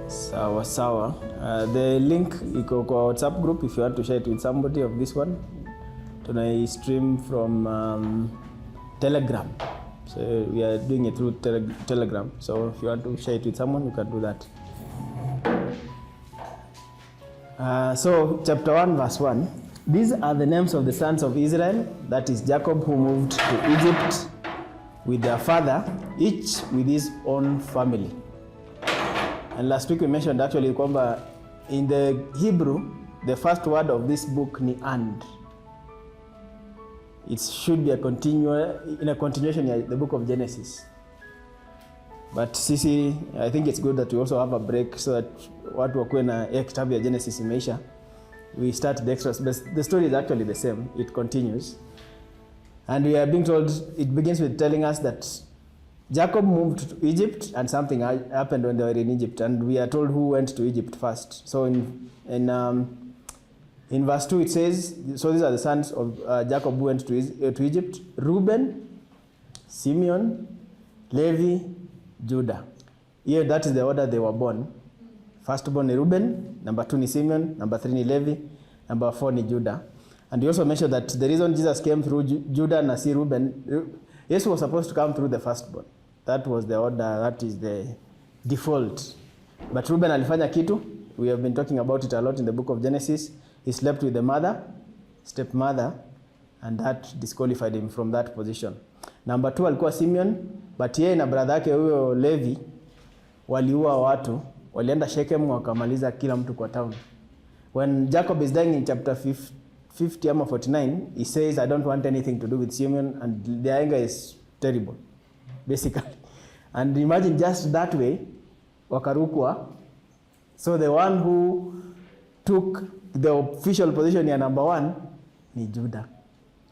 Sawa sawa. The link iko kwa WhatsApp group if you want to share it with somebody of this one. Tuna stream from Telegram. So we are doing it through Telegram. So if you want to share it with someone, you can do that. So chapter 1 verse 1. These are the names of the sons of Israel, that is Jacob, who moved to Egypt with their father, each with his own family. And last week we mentioned actually kwamba in the Hebrew, the first word of this book ni and. It should be a continuation of the book of Genesis. But sisi, I think it's good that we also have a break so that watu wakuwe na kitabu ya Genesis imeisha. We start the extras, but the story is actually the same. It continues. And we are being told, it begins with telling us that Jacob moved to Egypt and something happened when they were in Egypt. And we are told who went to Egypt first. So in verse 2 it says, so these are the sons of Jacob who went to Egypt: Reuben, Simeon, Levi, Judah. Here that is the order they were born. Firstborn ni Reuben, number 2 ni Simeon, number 3 ni Levi, number 4 ni Judah. And he also mentioned that the reason Jesus came through Judah and see Reuben, Jesus was supposed to come through the firstborn. That was the order, that is the default. But Reuben alifanya kitu. We have been talking about it a lot in the book of Genesis. He slept with the mother, stepmother, and that disqualified him from that position. Number 2 alikuwa Simeon, but yeye na brother yake huyo Levi waliua watu, walienda Shechem wakamaliza kila mtu kwa town. When Jacob is dying in chapter 50 ama 49, he says, I don't want anything to do with Simeon, and the anger is terrible, basically. And imagine just that way, wakarukwa. So the one who took the official position ya number 1 ni Judah.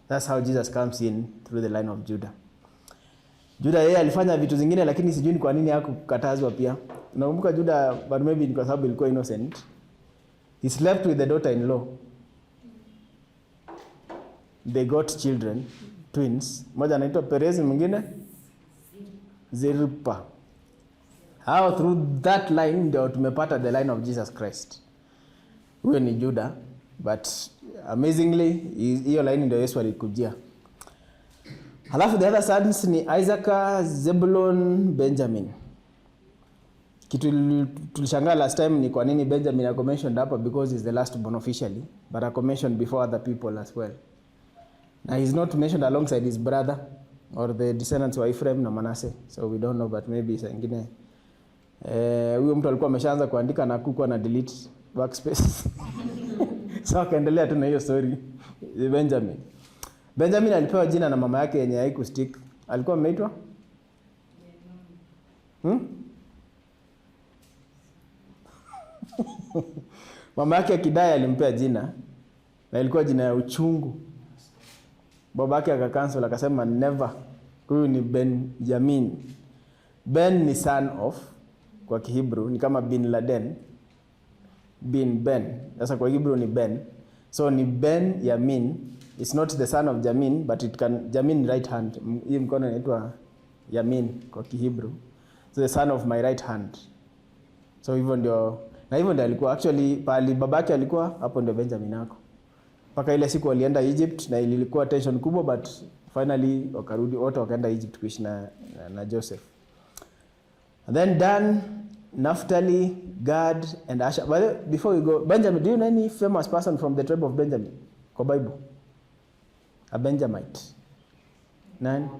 That's how Jesus comes in through the line of Judah. Judah yeye alifanya vitu zingine lakini sijui ni kwa nini hakukatazwa pia. Nakumbuka Judah, but maybe ni kwa sababu alikuwa innocent. He slept with the daughter-in-law. They got children, twins. Mmoja anaitwa Perez, mwingine Zilpa. How through that line ndio tumepata the line of Jesus Christ. Huyo ni Judah, but amazingly hiyo line ndio Yesu alikujia. Halafu the other sons ni Isaac, Zebulun, Benjamin. Kitu tulishangaa last time ni kwa nini Benjamin ako mentioned hapa, because he's the last born officially, but ako mentioned before other people as well. Now he's not mentioned alongside his brother or the descendants of Ephraim na Manasseh, so we don't know, but maybe sangine huyo mtu alikuwa ameshaanza kuandika na kukuwa na delete workspace. So akaendelea tu na hiyo story. Benjamin alipewa jina na mama yake yenye haikustick. Alikuwa ameitwa mama yake akidai alimpea jina na ilikuwa jina ya uchungu. Baba yake akakansel akasema never. Huyu ni Benjamin. Ben ni son of, kwa Kihebrew ni kama bin Laden. Ben. Sasa kwa Hebrew ni Ben. So ni Ben Yamin. It's not the son of Jamin, but it can Jamin right hand. Hii mkono inaitwa Yamin kwa Kihebrew. So the son of my right hand. So hivyo ndio, na hivyo ndio alikuwa actually pali babake alikuwa hapo ndio Benjamin yako. Paka ile siku walienda Egypt na ilikuwa tension kubwa, but finally wakarudi wote wakaenda Egypt kuishi na Joseph. And then Dan, Naphtali, Gad, and Asher. But before we go, Benjamin, do you know any famous person from the tribe of Benjamin? Kwa Bible? A Benjamite. None?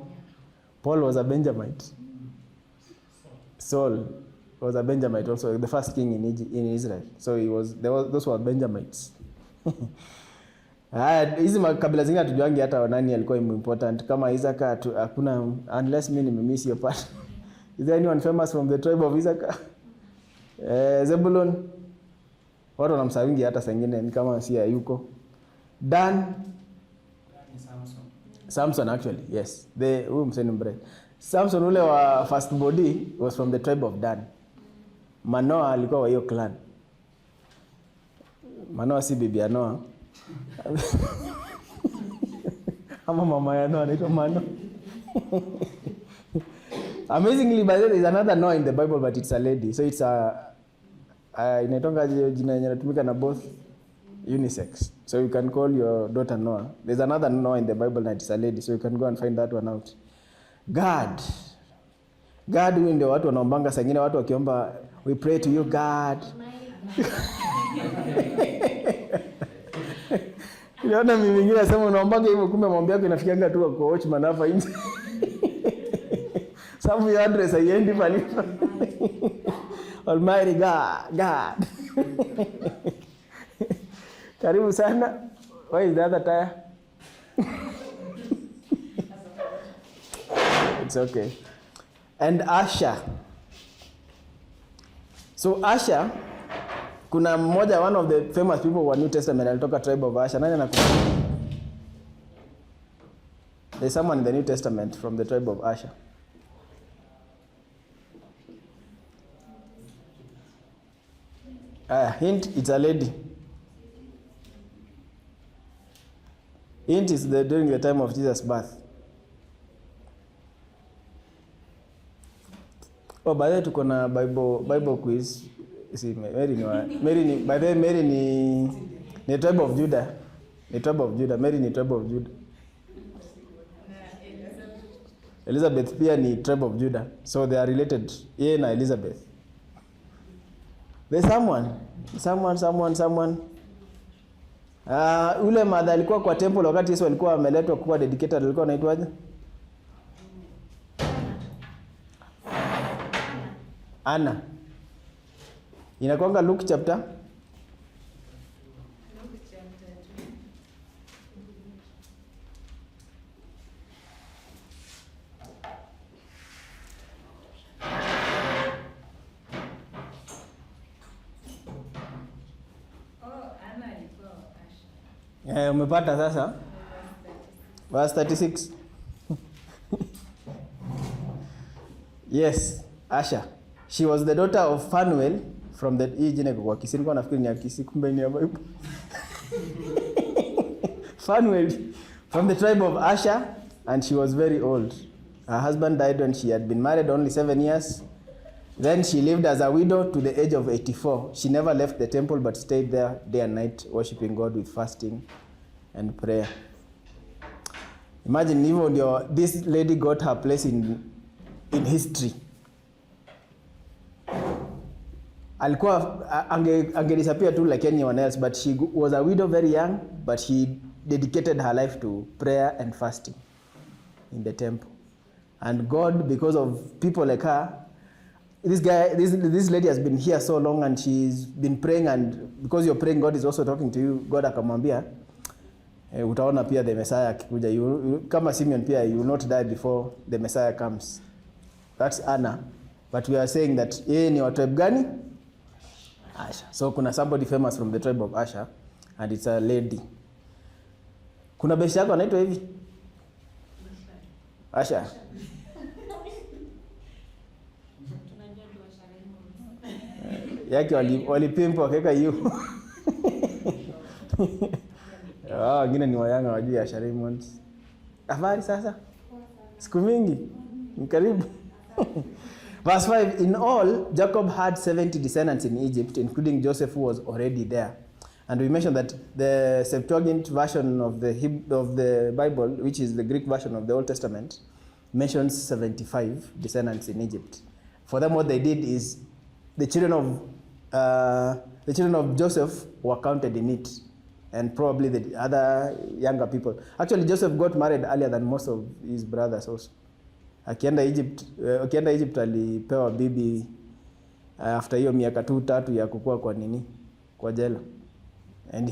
Paul was a Benjamite. Saul was a Benjamite also, the first king in Israel. So those were Benjamites. Hizi makabila zingine hatujuangi hata nani alikuwa important. Kama Isaac hakuna, unless mimi nimemiss your part. Is there anyone famous from the tribe of Isaac? Zebulun. Watu wanamsawingi hata sengine ni kama si hayuko. Dan. Samson actually, yes. Huyu mseni mbre. Samson ule wa first body was from the tribe of Dan. Manoa alikuwa wa hiyo clan. Manoa si bibi ya Noa. Ama mama ya Noa anaitwa Manoa. Amazingly, by the way, there's another Noah in the Bible, but it's a lady. So it's a Inaitanga jina yenye inatumika na both unisex. So you can call your daughter Noah. There's another Noah in the Bible that is a lady, so you can go and find that one out. God, huyu ndio watu wanaombanga, sangine watu wakiomba we pray to you God. Unaona mimi mwingine nasema unaombanga hivyo, kumbe maombi yako inafikianga tu kwa watchman hapa nje. Sababu ya address haiendi pale. Almighty God. Karibu sana. Why is the other tire? It's okay. And Asher. So Asher, kuna mmoja, one of the famous people wa New Testament alitoka tribe of Asher. Nani anakumbuka? There's someone in the New Testament from the tribe of Asher. Hint, it's a lady. Hint is during the time of Jesus' birth. Oh, by the way, tuko na Bible quiz. See, Mary ni tribe of Judah. Ni tribe of Judah. Mary ni tribe of Judah. Elizabeth pia ni tribe of Judah. So they are related. Yeye na Elizabeth. There's someone. Ule mother alikuwa kwa temple wakati Yesu alikuwa ameletwa kuwa dedicated, alikuwa anaitwaje? Anna. Inakuanga Luke chapter 2. Umepata sasa? Verse 36. Yes, Asher. She was the daughter of Phanuel from the jina kwa Kisii. Nilikuwa nafikiri ni ya Kisii, kumbe ni ya Bible. Phanuel from the tribe of Asher, and she was very old. Her husband died when she had been married only 7 years. Then she lived as a widow to the age of 84. She never left the temple but stayed there day and night, worshiping God with fasting and prayer. Imagine even this lady got her place in history. Alikuwa angedisappear too like anyone else, but she was a widow very young, but she dedicated her life to prayer and fasting in the temple. And God, because of people like her, this lady has been here so long and she's been praying, and because you're praying, God is also talking to you. God akamwambia, utaona pia the Messiah akikuja. Kama Simeon pia, you will not die before the Messiah comes. That's Anna. But we are saying that yeye ni wa tribe gani? Asher. So kuna somebody famous from the tribe of Asher, and it's a lady. Kuna beshi yako anaitwa hivi? Asher. Yake walipimpa wakaweka yu. Wengine ni wayanga wajui Asher Raymond. Habari sasa? Siku mingi. Karibu. Verse 5, in all, Jacob had 70 descendants in Egypt, including Joseph, who was already there. And we mentioned that the Septuagint version of the Bible, which is the Greek version of the Old Testament, mentions 75 descendants in Egypt. For them, what they did is the children of Joseph were counted in it, and probably the other younger people. Actually, Joseph got married earlier than most of his brothers also. Akienda Egypt alipewa bibi after hiyo miaka 2-3 ya kukua kwa jela. And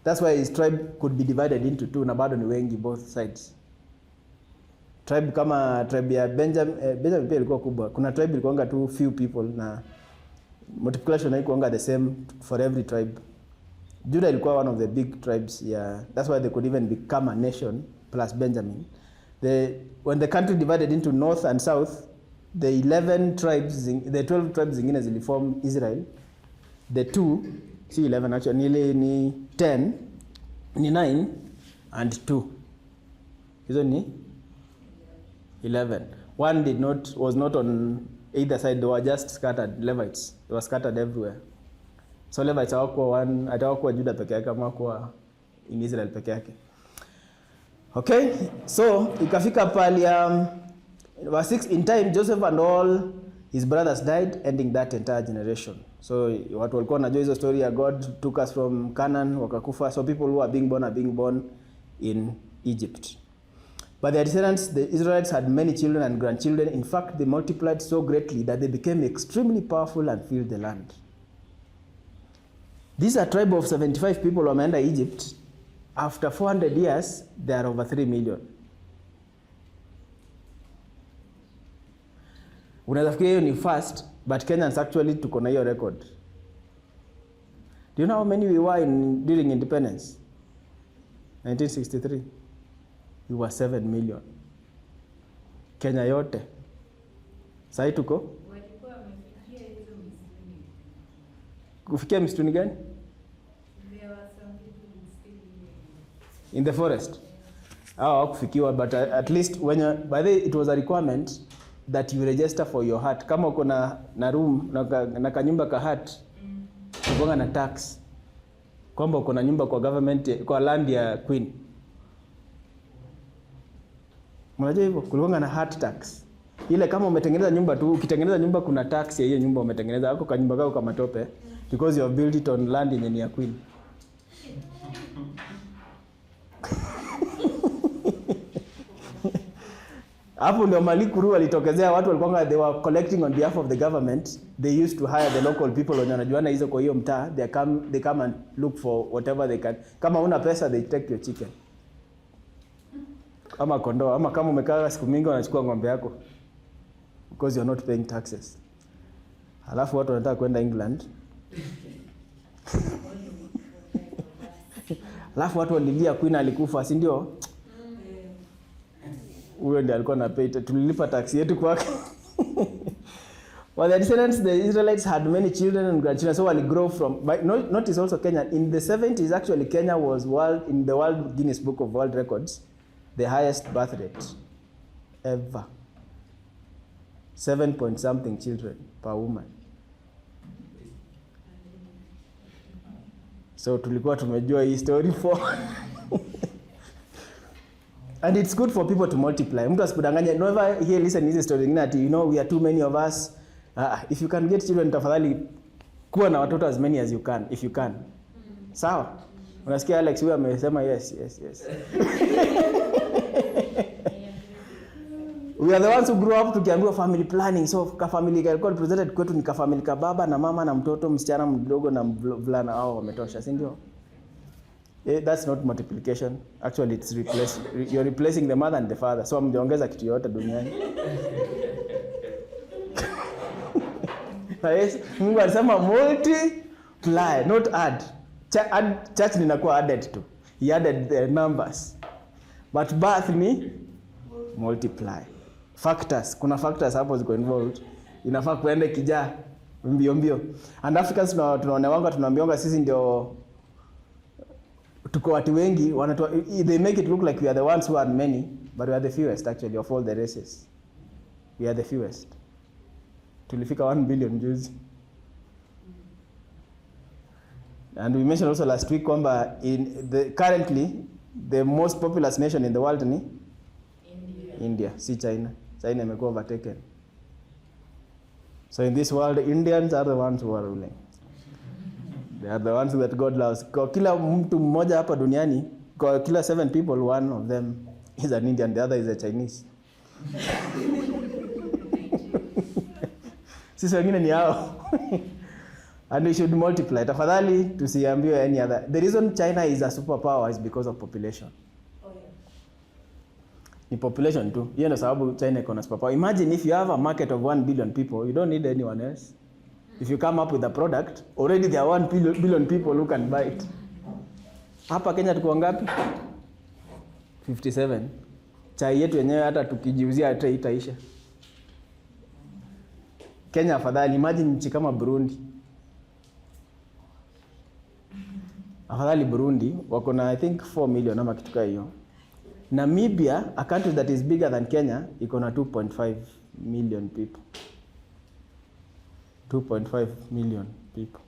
that's why his tribe could be divided into 2, na bado ni wengi both sides. Tribe kama tribe ya Benjamin pia ilikuwa kubwa. Kuna tribe ilikuwanga too few people na multiplication haikuwanga the same for every tribe. Judah ilikuwa one of the big tribes, yeah. That's why they could even become a nation plus Benjamin. When the country divided into north and south, the 12 tribes zingine ziliform Israel. The 11 actually, ni 10, ni 9 and 2. Hizo ni 11. One was not on either side. They were just scattered. Levites, they were scattered everywhere. So Levites atakuwa Juda peke yake kama kwa in Israel peke yake. Okay? So ikafika pali verse 6, in time Joseph and all his brothers died, ending that entire generation. So watu walikuwa wanajua hizo story ya God took us from Canaan wakakufa. So people who are being born in Egypt. But their descendants, the Israelites, had many children and grandchildren. In fact, they multiplied so greatly that they became extremely powerful and filled the land. These are a tribe of 75 people wameenda Egypt. After 400 years, there are over 3 million. Unaweza fikiria hiyo ni fast, but Kenyans actually tuko na hiyo record. Do you know how many we were during independence? 1963. We were 7 million. Kenya yote. Sasa tuko? Walikuwa wamefikia hizo msituni. Kufikia msituni gani? There were some people still in the forest. Hawakufikiwa, but at least when by the it was a requirement that you register for your hut. Kama uko na room na kanyumba ka hut, ukonga na tax. Kwamba uko na nyumba kwa government kwa land ya Queen. Mnajua hivyo? Kulikuwa na hut tax. Ile kama umetengeneza nyumba tu, ukitengeneza nyumba kuna tax ya hiyo nyumba umetengeneza. Hapo kwa nyumba kako kama tope because you have built it on land yenye ni ya Queen. Hapo ndio Malikuru walitokezea, watu walikuwa they were collecting on behalf of the government. They used to hire the local people wenye wanajuana hizo kwa hiyo mtaa. They come and look for whatever they can. Kama una pesa they take your chicken. Ama kondoo, ama kama umekaa siku mingi wanachukua ng'ombe yako because you're not paying taxes. Halafu watu wanataka kwenda England. Halafu watu walilia Queen alikufa, si ndio? Huyo ndiye alikuwa na pay, tulilipa tax yetu kwake. Well, the descendants, the Israelites had many children and grandchildren, so they grow from. But notice also Kenya in the 70s. Actually, Kenya was in the World Guinness Book of World Records, the highest birth rate ever. 7 point something children per woman. So tulikuwa tumejua hii story for. And it's good for people to multiply. Mtu asikudanganye, never hear listen this story ngine ati we are too many of us. If you can get children, tafadhali kuwa na watoto as many as you can, if you can. Sawa? Unasikia Alex huyu amesema yes. We are the ones who grew up tukiambiwa family planning. So ka family ilikuwa represented kwetu ni ka family ka baba na mama na mtoto msichana mdogo na mvulana, hao wametosha, si ndio? That's not multiplication. Actually, it's you're replacing the mother and the father. So mjaongeza kitu yote duniani. Yes, Mungu alisema multiply, not add. Church ninakuwa added to. He added the numbers. But birth ni multiply. Factors, kuna factors hapo ziko involved. Inafaa kuende kijaa mbio. And Africans tunaambiwa sisi ndio tuko watu wengi, they make it look like we are the ones who are many, but we are the fewest actually of all the races. We are the fewest. Tulifika 1 billion juzi. And we mentioned also last week kwamba currently the most populous nation in the world ni India, si China. China imekuwa overtaken. So in this world, Indians are the ones who are ruling. They are the ones that God loves. Kwa kila mtu mmoja hapa duniani, kwa kila 7 people, one of them is an Indian, the other is a Chinese. Sisi wengine ni hao. And we should multiply. Tafadhali tusiambiwe any other. The reason China is a superpower is because of population. Ni population tu. Hiyo ndio sababu China iko na superpower. Imagine if you have a market of 1 billion people, you don't need anyone else. If you come up with a product, already there are 1 billion people who can buy it. Hapa Kenya tuko ngapi? 57. Chai yetu yenyewe hata tukijiuzia hata itaisha. Kenya afadhali, imagine nchi kama Burundi. Afadhali Burundi wako na I think 4 million ama kitu kama hiyo. Namibia, a country that is bigger than Kenya, iko na 2.5 million people. 2.5 million people.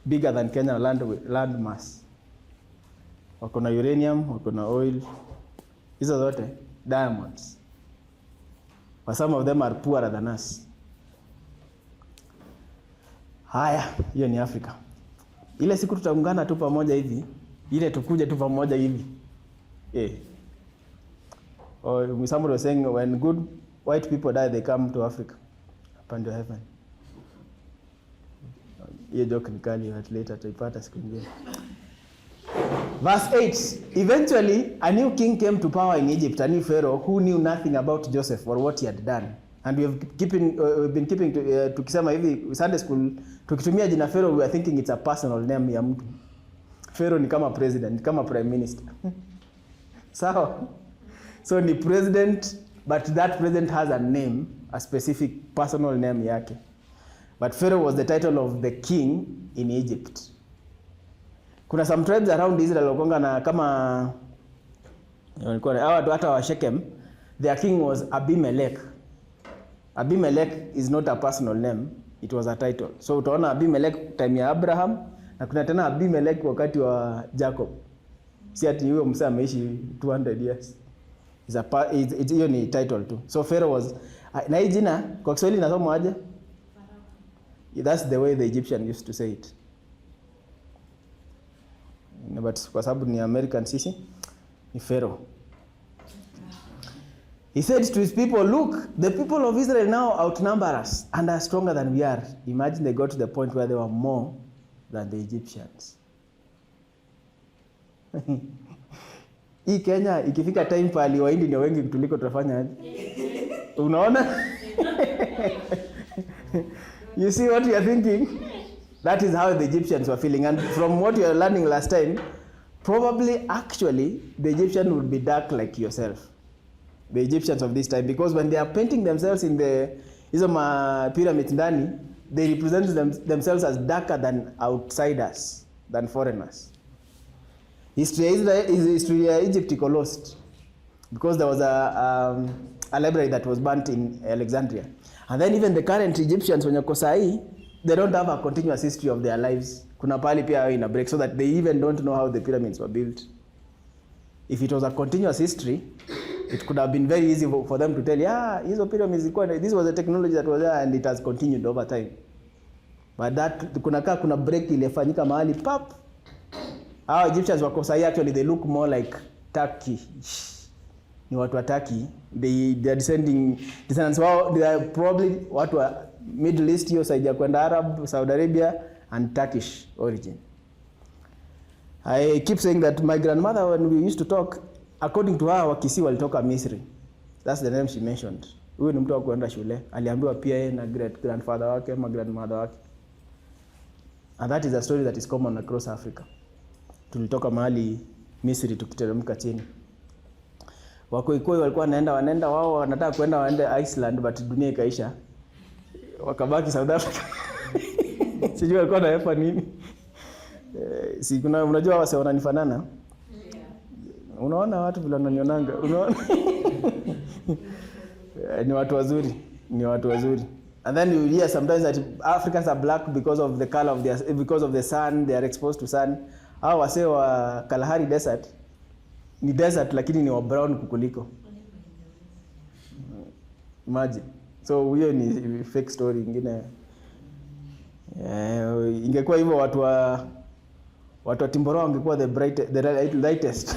bigger than Kenya land mass. Wako na uranium, wako na oil. Hizo zote diamonds. But some of them are poorer than us. Haya, hiyo ni Afrika. Ile siku tutaungana tu pamoja hivi, ile tukuje tu pamoja hivi. Or somebody was saying when good white people die they come to Africa. Up into heaven. Hiyo joke ni kali, but later tutaipata siku nyingine. Verse 8. Eventually, a new king came to power in Egypt, a new pharaoh who knew nothing about Joseph or what he had done. And we've been keeping tukisema hivi Sunday school tukitumia jina pharaoh we are thinking it's a personal name ya mtu. Pharaoh ni kama president, kama prime minister. Sawa? So ni president, but that president has a name, a specific personal name yake. But Pharaoh was the title of the king in Egypt. Kuna some tribes around Israel wakonga na kama walikuwa hawa hata wa Shechem, their king was Abimelech. Abimelech is not a personal name, it was a title. So utaona Abimelech time ya Abraham na kuna tena Abimelech wakati wa Jacob. Si ati huyo msee ameishi 200 years. Hiyo ni title tu. So Pharaoh was na hii jina kwa Kiswahili inasomwa aje? That's the way the Egyptian used to say it. But kwa sababu ni American sisi ni Pharaoh. He said to his people, look, the people of Israel now outnumber us and are stronger than we are. Imagine they got to the point where they were more than the Egyptians. Hii Kenya ikifika time pali Wahindi ni wengi kutuliko tutafanya aje? Unaona? You see what you are thinking? That is how the Egyptians were feeling. And from what you are learning last time, probably actually the Egyptian would be dark like yourself. The Egyptians of this time, because when they are painting themselves in the pyramids ndani, they represent themselves as darker than outsiders, than foreigners. History Egypt iko lost because there was a library that was burnt in Alexandria. And then even the current Egyptians when wako sahi, they don't have a continuous history of their lives. Kuna pali pia in a break so that they even don't know how the pyramids were built. If it was a continuous history, it could have been very easy for them to tell, yeah, hizo pyramids this was a technology that was there and it has continued over time. But that kuna break ilifanyika mahali pap. Our Egyptians wako sahi actually they look more like Turkey. Ni watu wa Turkey. They are descendants wao, they are probably watu wa Middle East, hiyo side ya kwenda Arab, Saudi Arabia and Turkish origin. I keep saying that my grandmother when we used to talk, according to her Wakisi walitoka Misri. That's the name she mentioned. Huyu ni mtu wa kwenda shule. Aliambiwa pia yeye na great grandfather wake, ma grandmother wake. And that is a story that is common across Africa. Tulitoka mahali Misri tukiteremka chini. Wakoikoi walikuwa wanaenda wao wanataka kwenda waende Iceland but dunia ikaisha. Wakabaki South Africa. Sijui walikuwa naepa nini. Si kuna unajua wase wananifanana? Unaona watu vile wananionanga, unaona? Ni watu wazuri, ni watu wazuri. And then you hear sometimes that Africans are black because of the color of their, because of the sun, they are exposed to sun. Hao wase wa Kalahari Desert ni desert lakini ni wa brown kukuliko. Imagine. So hiyo ni fake story ingine. Ingekuwa hivyo watu wa Timboroa wangekuwa the lightest.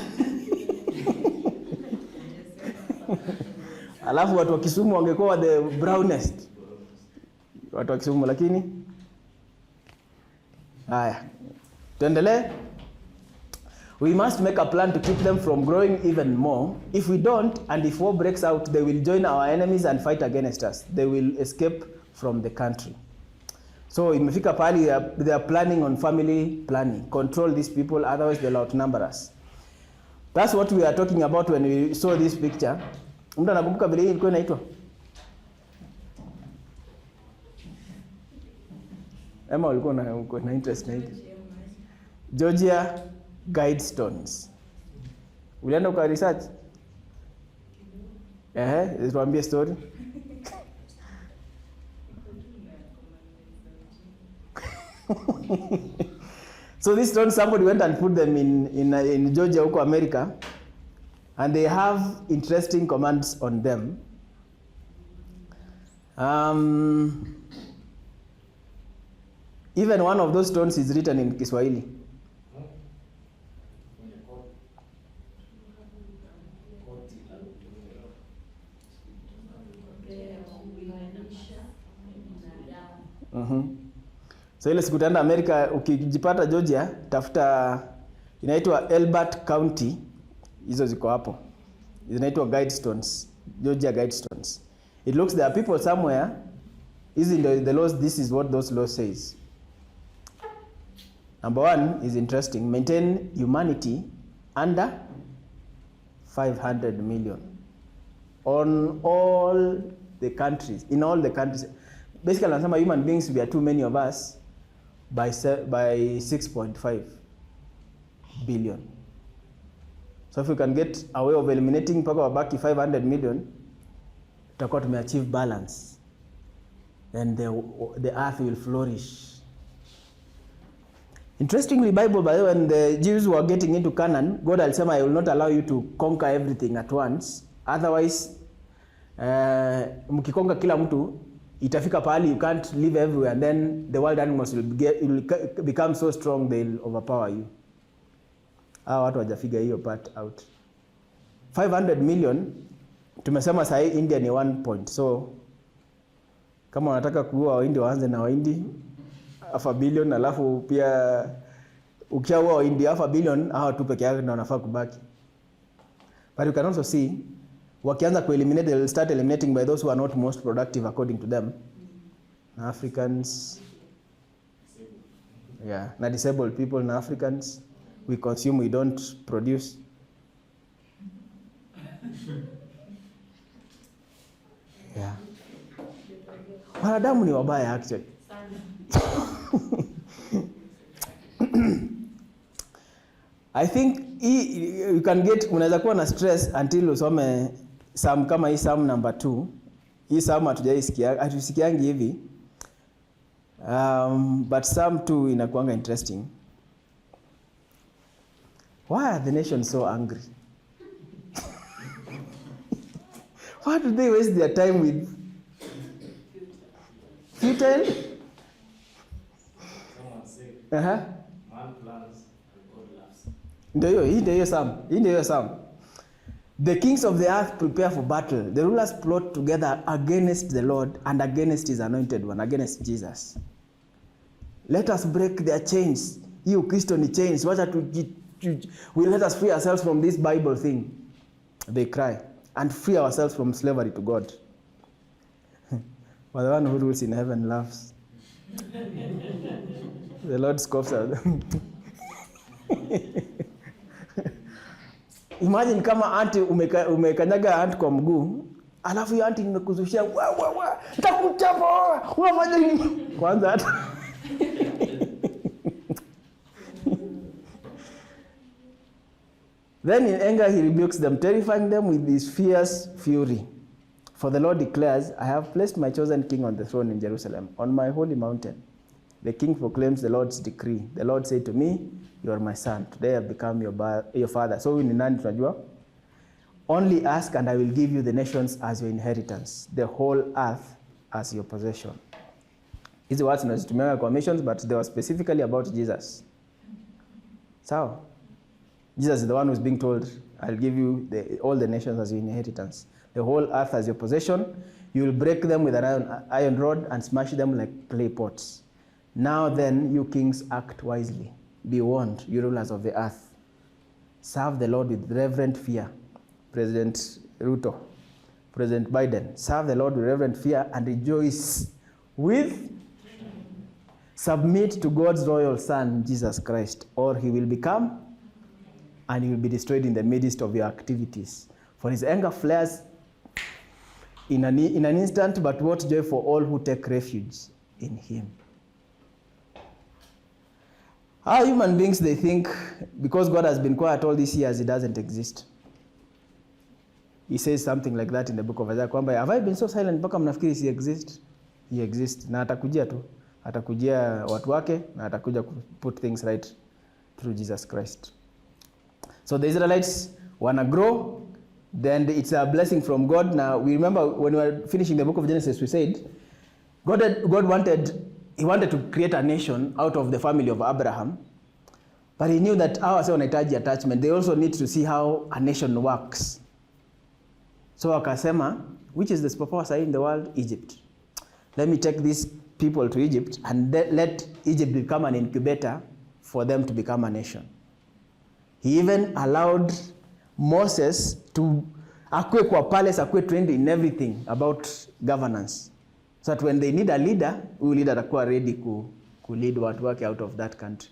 Alafu watu wa Kisumu wangekuwa the brownest. Watu wa Kisumu lakini haya. Tuendelee. We must make a plan to keep them from growing even more. If we don't, and if war breaks out, they will join our enemies and fight against us. They will escape from the country. So imefika pali they are planning on family planning. Control these people, otherwise they'll outnumber us. That's what we are talking about when we saw this picture. Mtu anakumbuka vile hii ilikuwa inaitwa? Emma ulikuwa na interest na hii? Georgia Guidestones. Ulienda uka research? Tuambie story. So these stones, somebody went and put them in Georgia, huko America, and they have interesting commands on them. Even one of those stones is written in Kiswahili. So ile siku utaenda America, ukijipata Georgia, tafuta inaitwa Eldoret County, hizo ziko hapo. Zinaitwa guide stones, Georgia guide stones. It looks there are people somewhere, is in the laws, this is what those laws says. Number 1 is interesting, maintain humanity under 500 million on all the countries, in all the countries. Basically, some human beings, we are too many of us by 6.5 billion. So if we can get a way of eliminating mpaka wabaki 500 million, tutakuwa tumeachieve balance. Then the earth will flourish. Interestingly, Bible, by the way, when the Jews were getting into Canaan, God alisema, I will not allow you to conquer everything at once. Otherwise, mkikonga kila mtu, itafika pahali you can't live everywhere, and then the wild animals will become so strong they'll overpower you. Watu wajafigure hiyo part out. 500 million, tumesema sahi India ni 1 point. So kama wanataka kuua Wahindi, waanze na Wahindi 500 million, alafu pia ukiaua Wahindi 500 million, hawa tu peke yake ndio wanafaa kubaki. But you can also see, wakianza ku-eliminate, they'll start eliminating by those who are not most productive according to them. Africans, na disabled people, na Africans, we consume, we don't produce. Wanadamu ni wabaya actually. I think you can get, unaweza kuwa na stress until usome Psalm kama hii Psalm number 2. Hii Psalm hatusikiangi hivi. But Psalm 2 inakuanga interesting. Why are the nations so angry? Why do they waste their time with futile? Man plans and God laughs. Ndio Psalm. The kings of the earth prepare for battle. The rulers plot together against the Lord and against his anointed one, against Jesus. Let us break their chains. You Kristo ni chains. Will let us free ourselves from this Bible thing, they cry, and free ourselves from slavery to God. But the one who rules in heaven laughs. The Lord scoffs at them. Imagine kama auntie umekanyaga aunt kwa mguu, alafu hiyo auntie imekuzushia nitakuchapa, unafanya nini? Kwanza hata Then in anger he rebukes them, terrifying them with his fierce fury. For the Lord declares, I have placed my chosen king on the throne in Jerusalem, on my holy mountain. The king proclaims the Lord's decree. The Lord said to me, you are my son. Today I have become your father. So in nani tunajua? Only ask and I will give you the nations as your inheritance, the whole earth as your possession. Hizi words tunazitumia kwa missions, but they were specifically about Jesus. So Jesus is the one who's being told, I'll give you all the nations as your inheritance, the whole earth as your possession. You will break them with an iron rod and smash them like clay pots. Now then, you kings, act wisely. Be warned, you rulers of the earth. Serve the Lord with reverent fear. President Ruto, President Biden, serve the Lord with reverent fear and rejoice with, submit to God's royal son, Jesus Christ, or he will become and he will be destroyed in the midst of your activities. For his anger flares in an instant, but what joy for all who take refuge in him. Our human beings, they think because God has been quiet all these years, he doesn't exist. He says something like that in the book of Isaiah, kwamba, have I been so silent mpaka mnafikiri he exists? He exists. Na atakujia tu. Atakujia watu wake na atakuja put things right through Jesus Christ. So the Israelites wanna grow, then it's a blessing from God. Now we remember when we were finishing the book of Genesis, we said God wanted to create a nation out of the family of Abraham, but he knew that our wanahitaji attachment. They also need to see how a nation works. So akasema, which is the superpower in the world? Egypt. Let me take these people to Egypt and let Egypt become an incubator for them to become a nation. He even allowed Moses to akue kwa palace, akue trained in everything about governance. So that when they need a leader, huyu leader atakuwa ready ku lead watu wake out of that country.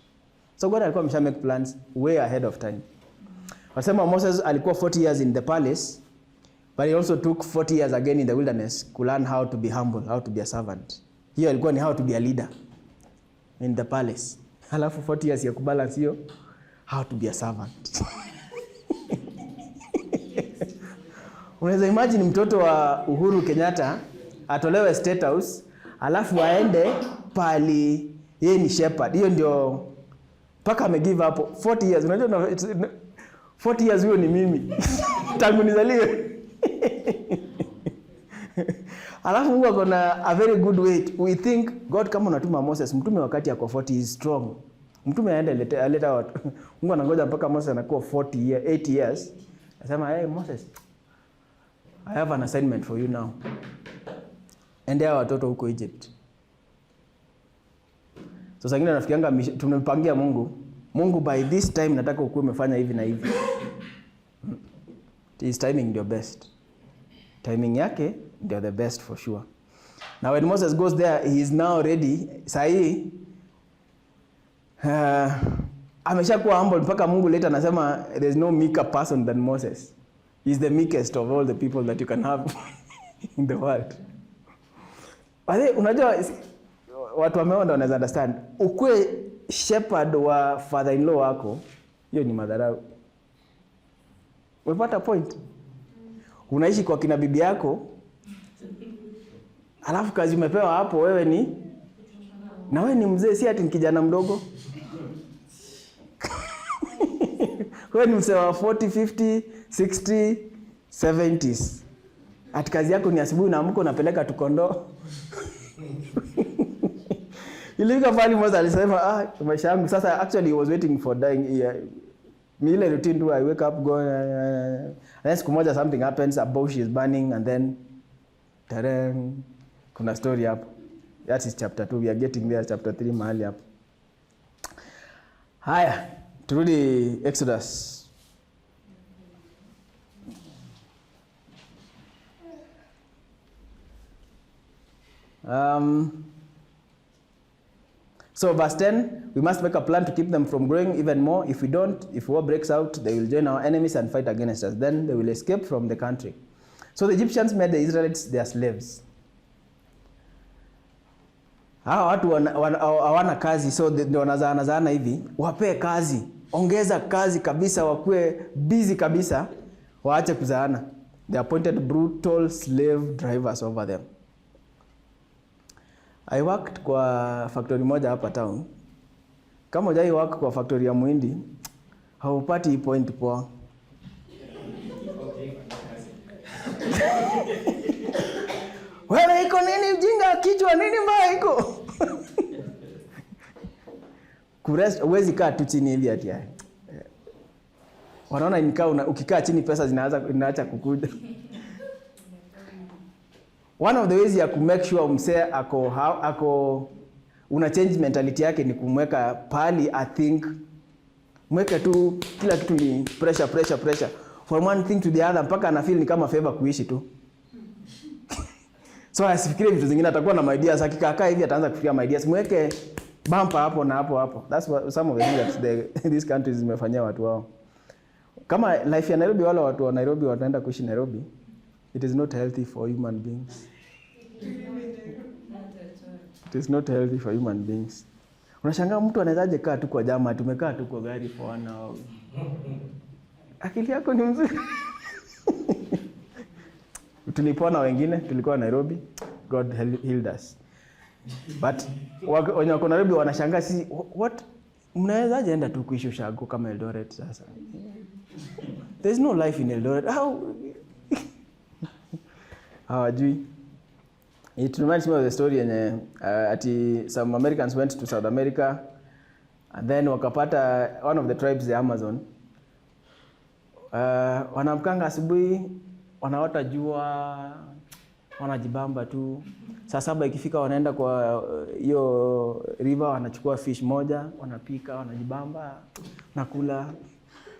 So God alikuwa amesha make plans way ahead of time. Wasema Moses alikuwa 40 years in the palace, but he also took 40 years again in the wilderness to learn how to be humble, how to be a servant. Hiyo alikuwa ni how to be a leader in the palace. Halafu 40 years ya kubalance hiyo, how to be a servant. Unaweza imagine mtoto wa Uhuru Kenyatta atolewe State House, alafu aende pali yeye ni shepherd. Hiyo ndio paka ame give up 40 years. Unajua 40 years hiyo ni mimi. Tangu nizaliwe. Alafu Mungu akona a very good way. We think God kama unatuma Moses, mtume wakati yako 40 is strong. Mtume aende aleta watu. Mungu anangoja mpaka Moses anakuwa 8 years. Anasema, "Hey Moses, I have an assignment for you now. Endea watoto huko Egypt." So sangine nafikianga tumempangia Mungu by this time nataka ukue umefanya hivi na hivi. His timing ndio best. Timing yake ndio the best for sure. Now when Moses goes there, he is now ready. Sahi ameshakuwa humble mpaka Mungu later anasema there is no meeker person than Moses. He is the meekest of all the people that you can have in the world. Wale unajua watu wameona wanaweza understand. Ukue shepherd wa father-in-law wako, hiyo ni madharau. Umepata point? Unaishi kwa kina bibi yako, alafu kazi umepewa hapo wewe ni na wewe ni mzee, si ati ni kijana mdogo. Wewe ni mzee wa 40, 50, 60, 70s. Ati kazi yako ni asubuhi unaamka unapeleka tukondo. Ilika fali Moses alisema maisha yangu sasa, actually he was waiting for dying. Mi ile routine do I wake up go and siku moja something happens, a bush is burning and then kuna story hapo. That is chapter 2. We are getting there, chapter 3 mahali hapo. Haya, turudi Exodus. So verse 10, we must make a plan to keep them from growing even more. If we don't, if war breaks out, they will join our enemies and fight against us. Then they will escape from the country. So the Egyptians made the Israelites their slaves. Hawa watu hawana kazi, so ndio wanazaana hivi. Wapee kazi, ongeza kazi kabisa, wakue busy kabisa, waache kuzaana. They appointed brutal slave drivers over them. I worked kwa factory moja hapa town. Kama hujai work kwa factory ya Muhindi, haupati point poa. Wewe iko nini mjinga kichwa nini mbaya iko? Kurest uwezi kaa tu chini hivi ati. Wanaona nikaa ukikaa chini pesa zinaacha kukuja. One of the ways ya make sure msee ako una change mentality yake ni kumweka pali I think mweke tu kila kitu ni pressure from one thing to the other mpaka ana feel ni kama favor kuishi tu. So asifikirie vitu zingine, atakuwa na ideas, akikaa hivi ataanza kufikiria ideas. Mweke bumper hapo na hapo. That's what some of the things that these countries zimefanyia watu wao. Kama life ya Nairobi, wale watu wa Nairobi wataenda kuishi Nairobi, it is not healthy for human beings. It is not healthy for human beings. Unashangaa mtu anawezaje kaa tu kwa jamaa, tumekaa tu kwa gari for 1 hour. Akili yako ni mzuri. Tulipona wengine, tulikuwa Nairobi. God healed us. But wenye wako Nairobi wanashangaa si what Mnaweza enda tu kuishi ushago kama Eldoret sasa. There's no life in Eldoret. How? Hawajui. It reminds me of the story yenye ati some Americans went to South America and then wakapata one of the tribes, the Amazon. Wanamkanga asubuhi, wanaota jua, wanajibamba tu. Saa 7 ikifika wanaenda kwa hiyo river, wanachukua fish moja, wanapika, wanajibamba, nakula.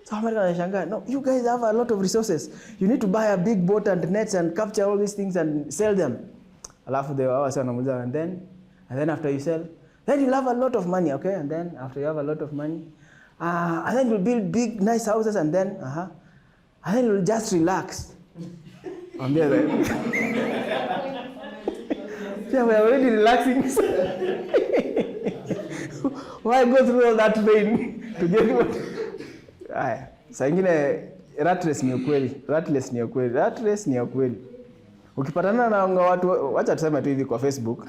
So America wanashangaa, no, you guys have a lot of resources. You need to buy a big boat and nets and capture all these things and sell them. Alafu they were wanamuuliza, and then after you sell, then you'll have a lot of money, okay? And then after you have a lot of money, and then you'll build big nice houses and then you'll just relax. Ambia that. Yeah, we are already relaxing. Why go through all that pain to get what? Aya, saa ingine rat race ni ukweli. Rat race ni ukweli. Ukipatana na watu, wacha tuseme tu hivi kwa Facebook.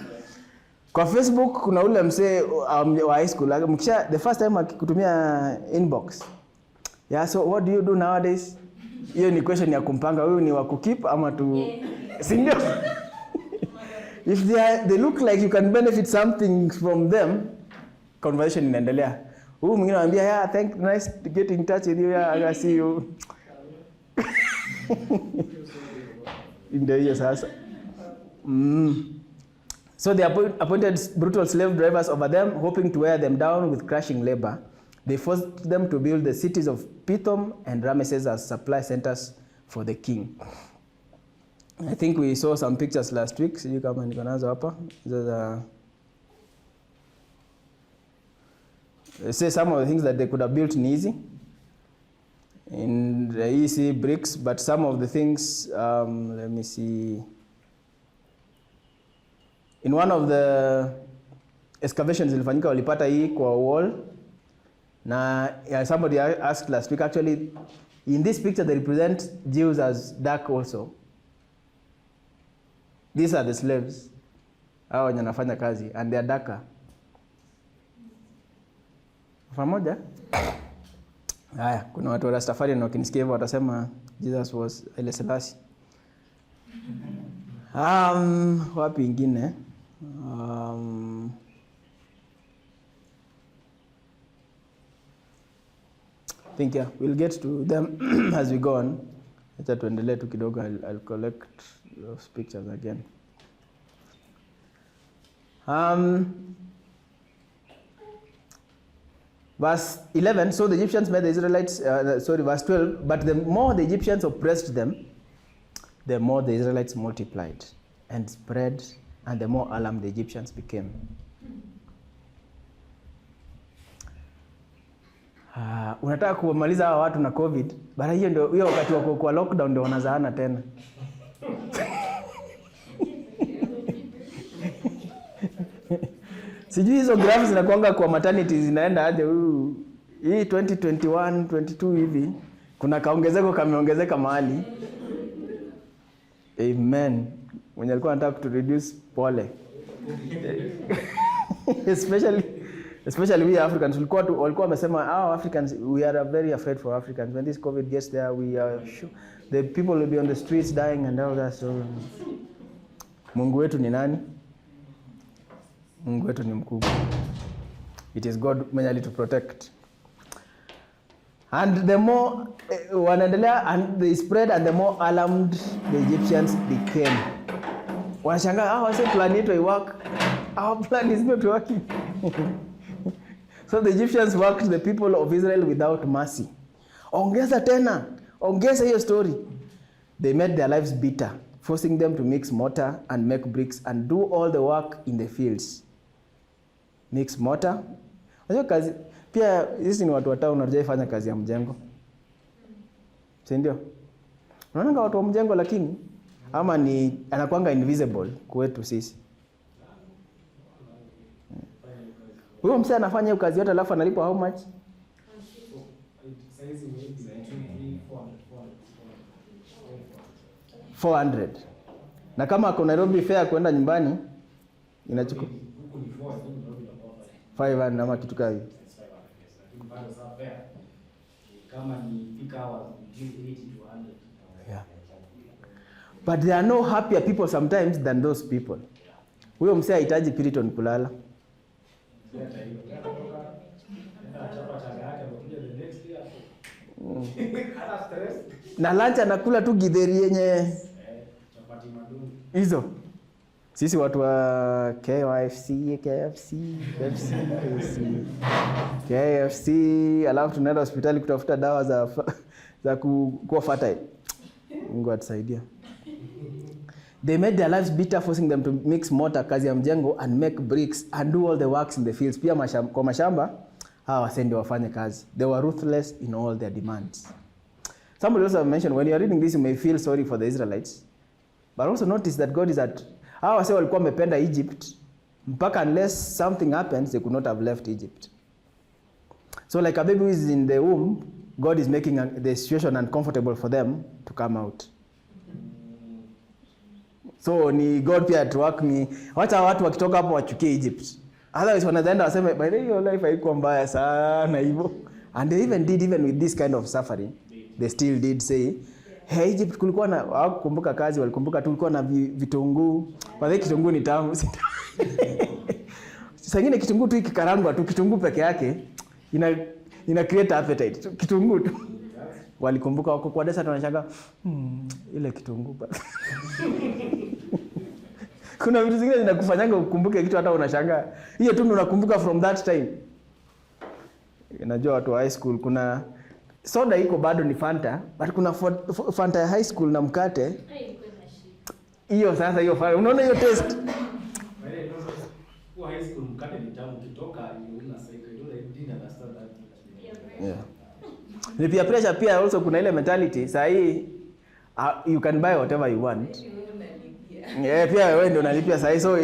Kwa Facebook kuna ule msee wa high school, mkisha the first time akikutumia inbox. Yeah, so what do you do nowadays? Hiyo ni question ya kumpanga, wewe ni wa kukeep ama tu sindio? If they look like you can benefit something from them, conversation inaendelea. Huyu mwingine anambia, yeah, nice to get in touch with you, yeah, I see you. Ndio hiyo sasa. So they appointed brutal slave drivers over them, hoping to wear them down with crushing labor. They forced them to build the cities of Pithom and Ramesses as supply centers for the king. I think we saw some pictures last week. Sijui kama niko nazo hapa. They say some of the things that they could have built in easy. In the easy bricks, but some of the things, let me see. In one of the excavations ilifanyika walipata hii kwa wall. Na somebody asked last week, actually, in this picture they represent Jews as dark also. These are the slaves. Hao wenye wanafanya kazi and they are darker. Pamoja? Haya, kuna watu wa Rastafari na wakinisikia hivyo watasema Jesus was Haile Selassie. Wapi ingine? I think yeah, we'll get to them as we go on. Acha tuendelee tu kidogo. I'll collect those pictures again. Verse 11, so the Egyptians made the Israelites, verse 12, but the more the Egyptians oppressed them, the more the Israelites multiplied and spread, and the more alarmed the Egyptians became. Unataka kumaliza hawa watu na COVID, bara hiyo wakati wako kwa lockdown ndio wanazaana tena. Sijui hizo graphs zinakuanga kwa maternity zinaenda aje hii 2021, 22 hivi. Kuna kaongezeko kameongezeka mahali. Amen. Mwenye alikuwa anataka to reduce pole. Especially we Africans, walikuwa wamesema Africans, we are very afraid for Africans. When this COVID gets there, we are sure the people will be on the streets dying and all that. So Mungu wetu ni nani? Mungu wetu ni mkubwa. It is God mwenye to protect. And the more wanaendelea and they spread and the more alarmed the Egyptians became. Wanashangaa, wase plan yetu work. Our plan is not working. So the Egyptians worked the people of Israel without mercy. Ongeza hiyo story. They made their lives bitter, forcing them to mix mortar and make bricks and do all the work in the fields. Mix mortar. Unajua kazi pia hizi ni watu wa town wanajifanya kazi ya mjengo. Si ndio? Unaona watu wa mjengo lakini ama ni anakuanga invisible kwetu sisi. Huyo msee anafanya hiyo kazi yote alafu analipwa how much? 400. Na kama ako Nairobi fare kwenda nyumbani inachukua 500 ama kitu kama hiyo. Kama ni peak hours, between 80 to 100. Yeah. But there are no happier people sometimes than those people. Huyo msee hahitaji Piriton kulala. Na lunch anakula tu githeri yenye Chapati madungu. hizo. Sisi watu wa KFC, KFC, alafu tunaenda hospitali kutafuta dawa za kuwa fertile. Mungu atusaidia. They made their lives bitter, forcing them to mix mortar, kazi ya mjengo, and make bricks and do all the works in the fields. Pia kwa mashamba, hawa wasende wafanye kazi. They were ruthless in all their demands. Somebody also mentioned, when you are reading this, you may feel sorry for the Israelites. But also notice that God is at... Hawa wase walikuwa wamependa Egypt, mpaka unless something happens, they could not have left Egypt. So like a baby who is in the womb, God is making the situation uncomfortable for them to come out. So ni God pia at work ni wacha watu wakitoka hapo wachukie Egypt. Otherwise wanaenda waseme by the way your life haikuwa mbaya sana hivyo. And they even did, even with this kind of suffering, they still did say, hey, Egypt kulikuwa na, hawakukumbuka kazi, walikumbuka tu kulikuwa na vitunguu. Kwa hiyo kitunguu ni tamu. Sasa ingine kitunguu tu ikikarangwa tu, kitunguu peke yake ina create appetite. Kitunguu tu. Walikumbuka wako kwa desa tunashanga ile kitunguu basi. Kuna vitu zingine zinakufanyanga ukumbuke kitu hata unashanga. Hiyo tu unakumbuka from that time. Unajua watu wa high school kuna soda iko bado ni Fanta, but kuna Fanta ya high school na mkate. Hiyo sasa hiyo unaona hiyo taste. Kwa high school mkate ni tamu kitoka una cycle you didn't understand that. Yeah. Ni pia pressure pia also kuna ile mentality saa hii you can buy whatever you want. Yeah, pia wewe ndio unalipia saa hii so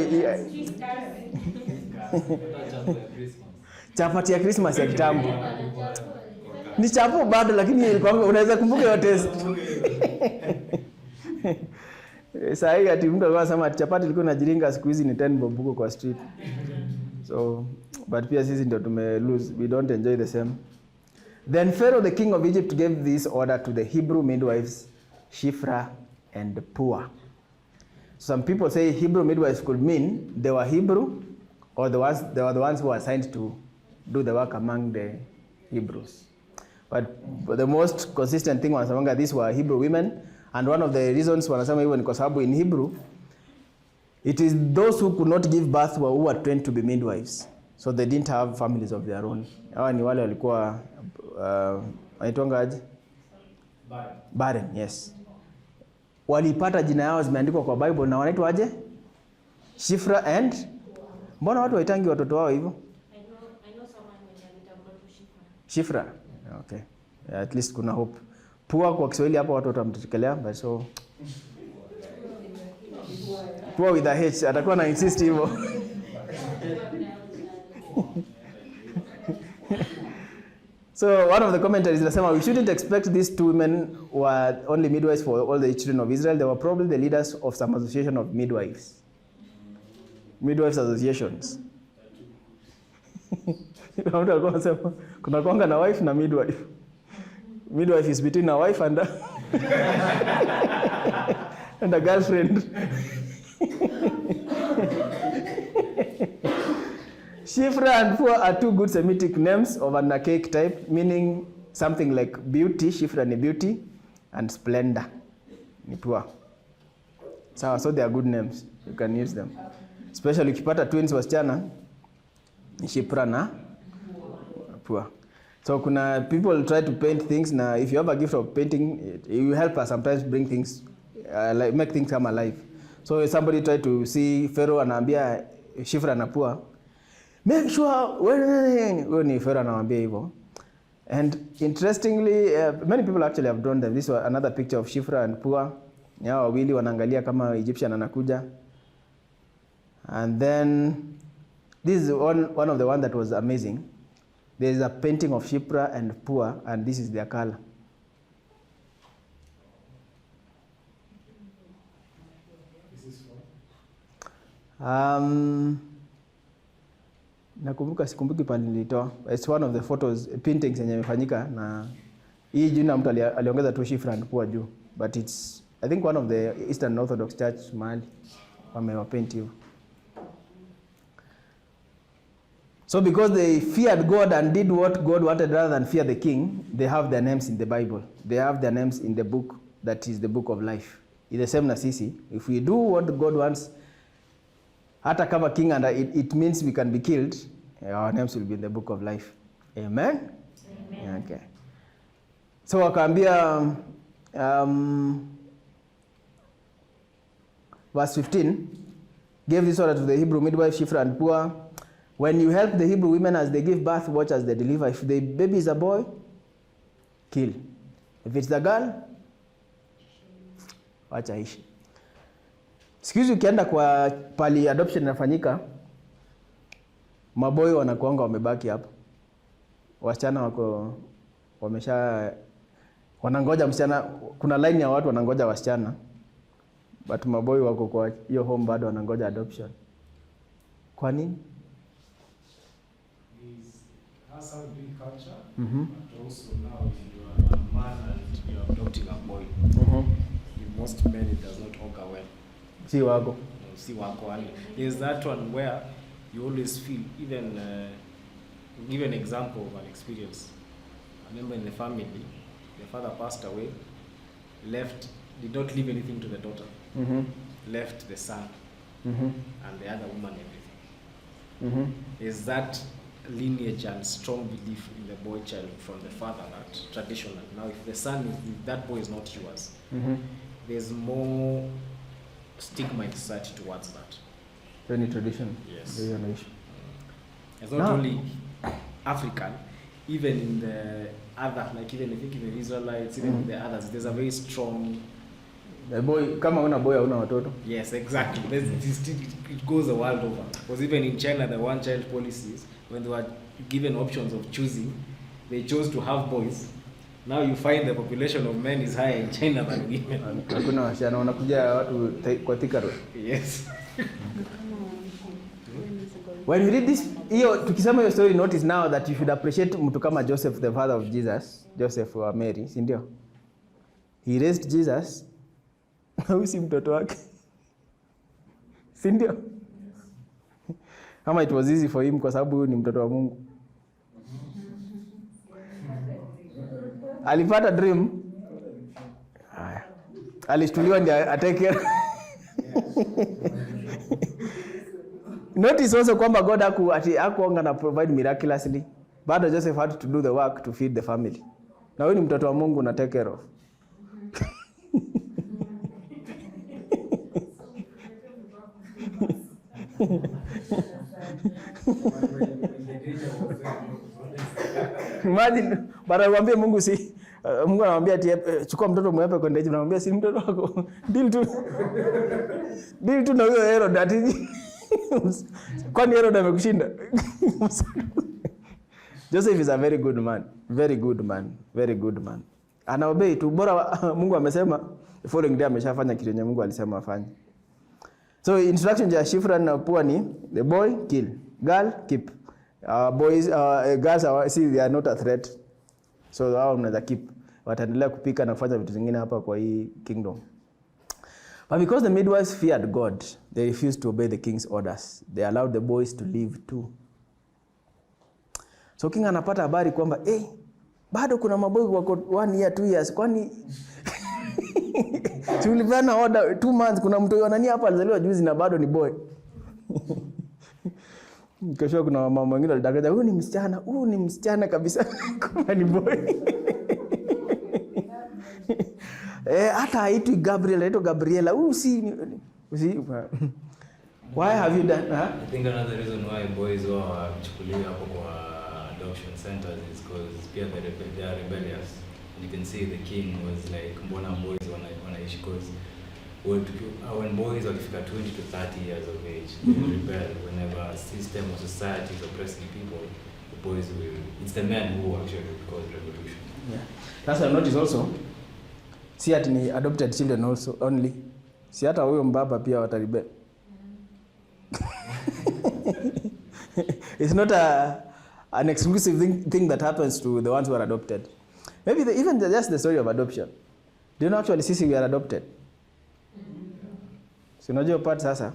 chapati ya Christmas ya kitambo. Ni chapo bado lakini unaweza kumbuka hiyo taste. Saa hii ati mtu alikuwa anasema chapati ilikuwa inajiringa siku hizi ni 10 bob huko kwa street. So but pia sisi ndio tume lose, we don't enjoy the same. Then Pharaoh the king of Egypt gave this order to the Hebrew midwives Shifra and Pua. Some people say Hebrew midwives could mean they were Hebrew or they were the ones who were assigned to do the work among the Hebrews. But the most consistent thing was among these were Hebrew women, and one of the reasons wanasema hivyo ni kwa sababu in Hebrew it is those who could not give birth who were trained to be midwives, so they didn't have families of their own. Hawa ni wale walikuwa wanaitwanga aje? Barren, yes. Walipata jina yao zimeandikwa kwa Bible na wanaitwa aje? Shifra and mbona watu waitangi watoto wao hivyo? I know someone mwenye alitambua tu Shifra. Okay. Yeah, at least kuna hope. Pua kwa Kiswahili hapo watu watamtekelea, but so Pua with a H atakuwa na insist hivyo. So one of the commentaries inasema we shouldn't expect these two women were only midwives for all the children of Israel. They were probably the leaders of some association of midwives. Midwives associations. Mtu alikuwa anasema kuna kuanga na wife na midwife. Midwife is between a wife and a girlfriend. Shifra and Pua are two good Semitic names of an archaic type, meaning something like beauty. Shifra ni beauty, and splendor ni Pua. So they are good names. You can use them. Especially ukipata twins wasichana, ni Shifra na Pua. So kuna people try to paint things. Now, if you have a gift of painting, it will help us sometimes bring things, like make things come alive. So if somebody try to see Pharaoh anaambia Shifra na Pua, make sure wewe ni Pharaoh anawaambia hivyo. And interestingly, many people actually have drawn them. This was another picture of Shifra and Pua. Yao wawili wanaangalia kama Egyptian anakuja. And then this is one of the one that was amazing. There is a painting of Shifra and Pua, and this is their color. This is Nakumbuka sikumbuki pale nilitoa. It's one of the photos paintings yenye imefanyika na Hii jina mtu aliongeza tu Shifra and Poor juu. But it's, I think one of the Eastern Orthodox Church mahali wamewapaint hivyo. So because they feared God and did what God wanted rather than fear the king, they have their names in the Bible. They have their names in the book that is the book of life. It's the same na sisi. If we do what God wants, hata kama king and it means we can be killed, our names will be in the book of life. Amen? Amen. Okay. So wakaambia verse 15, gave this order to the Hebrew midwife Shifra and Poor. When you help the Hebrew women as they give birth, watch as they deliver. If the baby is a boy, kill. If it's a girl, wacha ishi. Siku hizi ukienda kwa pali adoption inafanyika, maboy wanakuanga wamebaki hapo. Wasichana wako wanangoja msichana, kuna line ya watu wanangoja wasichana. But maboy wako kwa hiyo home bado wanangoja adoption. Kwa nini? Has a big culture, but also now if you are a man and you are adopting a boy, in most men it does not augur well. Si wako. Si wako. And there's that one where you always feel, even give an example of an experience. I remember in the family, the father passed away, did not leave anything to the daughter, left the son and the other woman everything. Is that lineage and strong belief in the boy child from the father, that traditional. Now if the son is, if that boy is not yours, there's more stigma in society towards that. Any tradition? Yes. It's not only African, even in the other, like even I think in the Israelites, even in the others, there's a very strong. The boy, kama una boy hauna watoto. Yes, exactly. It goes the world over. Because even in China, the one-child policies, when they were given options of choosing, they chose to have boys. Now you find the population of men is higher in China than women. Hakuna wasichana wanakuja watu kwa Thika Road. Yes. When you read this, tukisema your story, notice now that you should appreciate mtu kama Joseph, the father of Jesus, Joseph wa Mary, si ndio? He raised Jesus. Huyu si mtoto wake. Si ndio? Kama it was easy for him kwa sababu ni mtoto wa Mungu. Alipata dream. Haya. Alishtuliwa ndio atake care. Notice also kwamba God hakuanga na provide miraculously. But Joseph had to do the work to feed the family. Na wewe ni mtoto wa Mungu na take care of. Imagine, bara mwambie Mungu si Mungu anamwambia ati chukua mtoto mwepe kwenda hivi, anamwambia si mtoto wako. Deal tu na huyo Herod ati. Kwani Herod amekushinda? Joseph is a very good man. Very good man. Very good man. Anaobey tu, bora Mungu amesema, the following day ameshafanya kitu yenye Mungu alisema afanye. So instruction ya Shifra na Poor ni the boy kill, girl keep. Girls are, see, they are not a threat. So hao mnaweza keep. Wataendelea kupika na kufanya vitu zingine hapa kwa hii kingdom. But because the midwives feared God, they refused to obey the king's orders. They allowed the boys to live too. So king anapata habari kwamba bado kuna maboy wako 1 year 2 years, kwani tulivana order 2 months, kuna mtu wanani hapa alizaliwa juzi na bado ni boy. Kesho kuna mama mwingine alitakaja, huyu ni msichana kabisa kama ni boy. Hata haitwi Gabriel, haitwa Gabriela. Why have you done? I think another reason why boys were chukuliwa hapo kwa adoption centers is because they are rebellious. You can see the king was like, mbona boys wanaishi, because when boys wakifika 20 to 30 years of age, they rebel whenever a system or society is oppressing people. The boys will, it's the men who actually cause revolution. Yeah. That's what I notice also. Si ati ni adopted children also only. Si hata huyo mbaba pia wataribel. It's not an exclusive thing that happens to the ones who are adopted. Maybe even just the story of adoption. Do you know actually sisi we are adopted? Si unajua part sasa?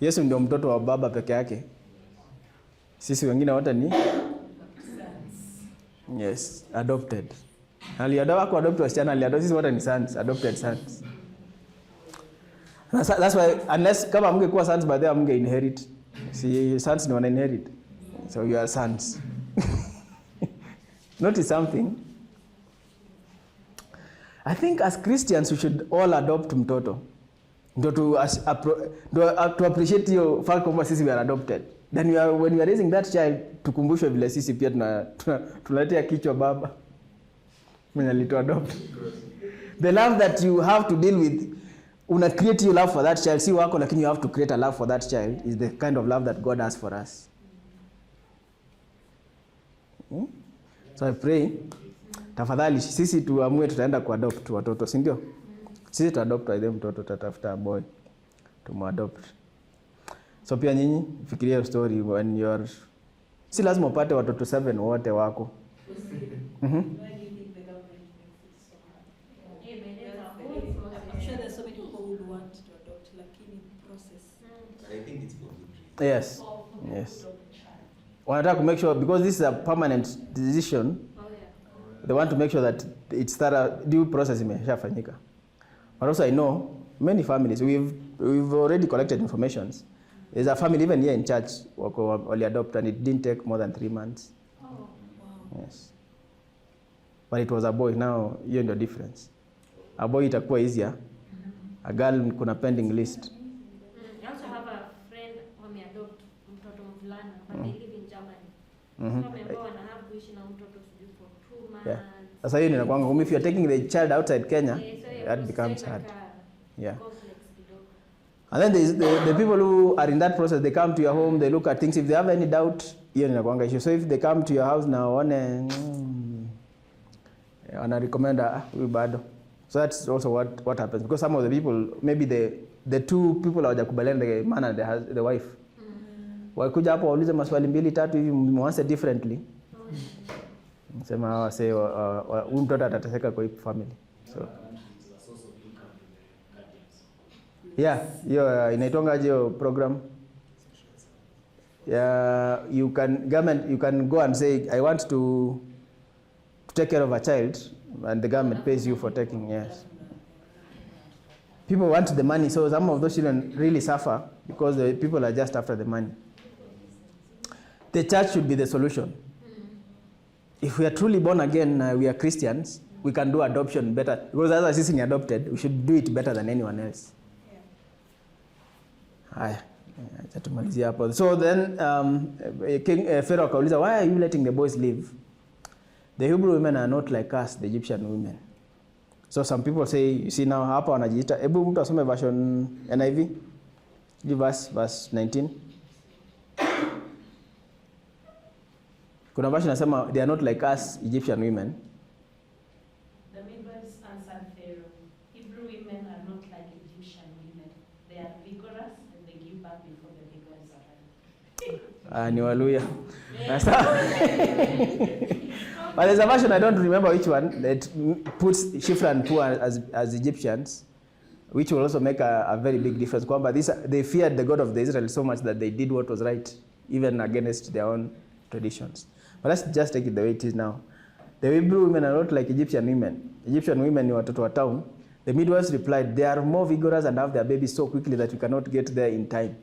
Yesu ndio mtoto wa baba peke yake. Sisi wengine wote ni yes, adopted. Aliadoa kwa adopt wasichana, aliadoa sisi wote ni sons, adopted sons. That's why unless kama mngekuwa sons by the way mnge inherit. Si sons ni wana inherit. So you are sons. Notice something. I think as Christians we should all adopt mtoto. Ndio to appreciate your fact kwamba sisi we are adopted. Then when we are raising that child tukumbushwe vile sisi pia tunaletea kichwa baba. Mwenye alito adopt. The love that you have to deal with, una create your love for that child, si wako lakini you have to create a love for that child is the kind of love that God has for us. So I pray tafadhali sisi tuamue tutaenda kuadopt watoto, si ndio? Sisi tuadopt aidha mtoto tatafuta boy tumadopt. So pia nyinyi fikiria story when you are si lazima upate watoto 7 wote wako. Why do you think the government makes it so hard? I'm sure there's so many people who would want to adopt, lakini process. But I think it's for good reason. Yes. Yes. Wanataka to make sure because this is a permanent decision. They want to make sure that it's thorough due process imeshafanyika. But also I know many families we've already collected informations. There's a family even here in church wali adopt and it didn't take more than 3 months. Oh, wow. Yes. But it was a boy. Now hiyo ndio difference. A boy itakuwa easier. A girl kuna pending list. I also have a friend who adopt mtoto mvulana but they live in Germany. So ambao wanahave kuishi na mtoto sijui for 2 months. Yeah. Sasa hiyo ninakwanga if you are taking the child outside Kenya, that becomes hard. Yeah. And then the people who are in that process, they come to your home, they look at things. If they have any doubt, hiyo ninakwanga issue. So if they come to your house now, wana recommend huyu bado. So that's also what happens because some of the people, maybe the two people hawajakubaliana, the man and the wife. Wakuja hapo waulize maswali 2-3 hivi muanze differently. Sema wase huyu mtoto atateseka kwa hii family. So yeah, hiyo inaitwanga hiyo program. Yeah, you can go and say I want to take care of a child and the government pays you for taking, yes. People want the money, so some of those children really suffer because the people are just after the money. The church should be the solution. If we are truly born again, we are Christians, we can do adoption better. Because as a citizen adopted, we should do it better than anyone else. Haya, tumalizia hapo. So then King Pharaoh akauliza, why are you letting the boys live? The Hebrew women are not like us, the Egyptian women. So some people say, you see now hapa wanajiita, hebu mtu asome version NIV, verse 19. Kuna version nasema they are not like us, Egyptian women. The midwives answered Pharaoh, Hebrew women are not like Egyptian women. They are vigorous and they give birth before the midwives arrive. Ni Waluya. But there's a version, I don't remember which one, that puts Shifra and Pua as Egyptians, which will also make a very big difference. They feared the God of the Israel so much that they did what was right, even against their own traditions. But let's just take it the way it is now. The Hebrew women are not like Egyptian women. Egyptian women ni watoto wa town. The midwives replied, they are more vigorous and have their babies so quickly that we cannot get there in time.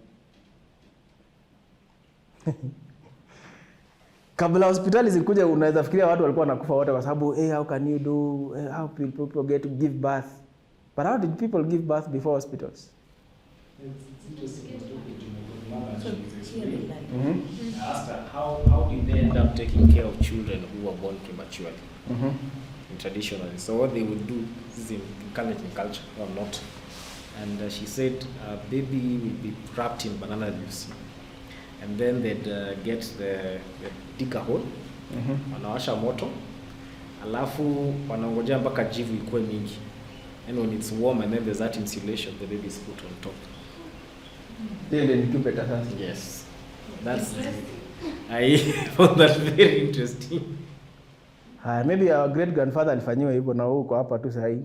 Kabla hospitali zikuja unaweza fikiria watu walikuwa wanakufa wote kwa sababu how can you do how people get to give birth, but how did people give birth before hospitals? I asked her how did they end up taking care of children who were born prematurely traditionally. So what they would do, this is in Kalenjin culture or not, and she said a baby would be wrapped in banana leaves. And then they'd they'd dig a hole, wanawasha moto, alafu wanangojea mpaka jivu ikuwe mingi. And when it's warm and then there's that insulation, the baby is put on top. Yes. That's I found that very interesting. Maybe our great grandfather alifanyiwa hivyo na uko hapa tu sahi.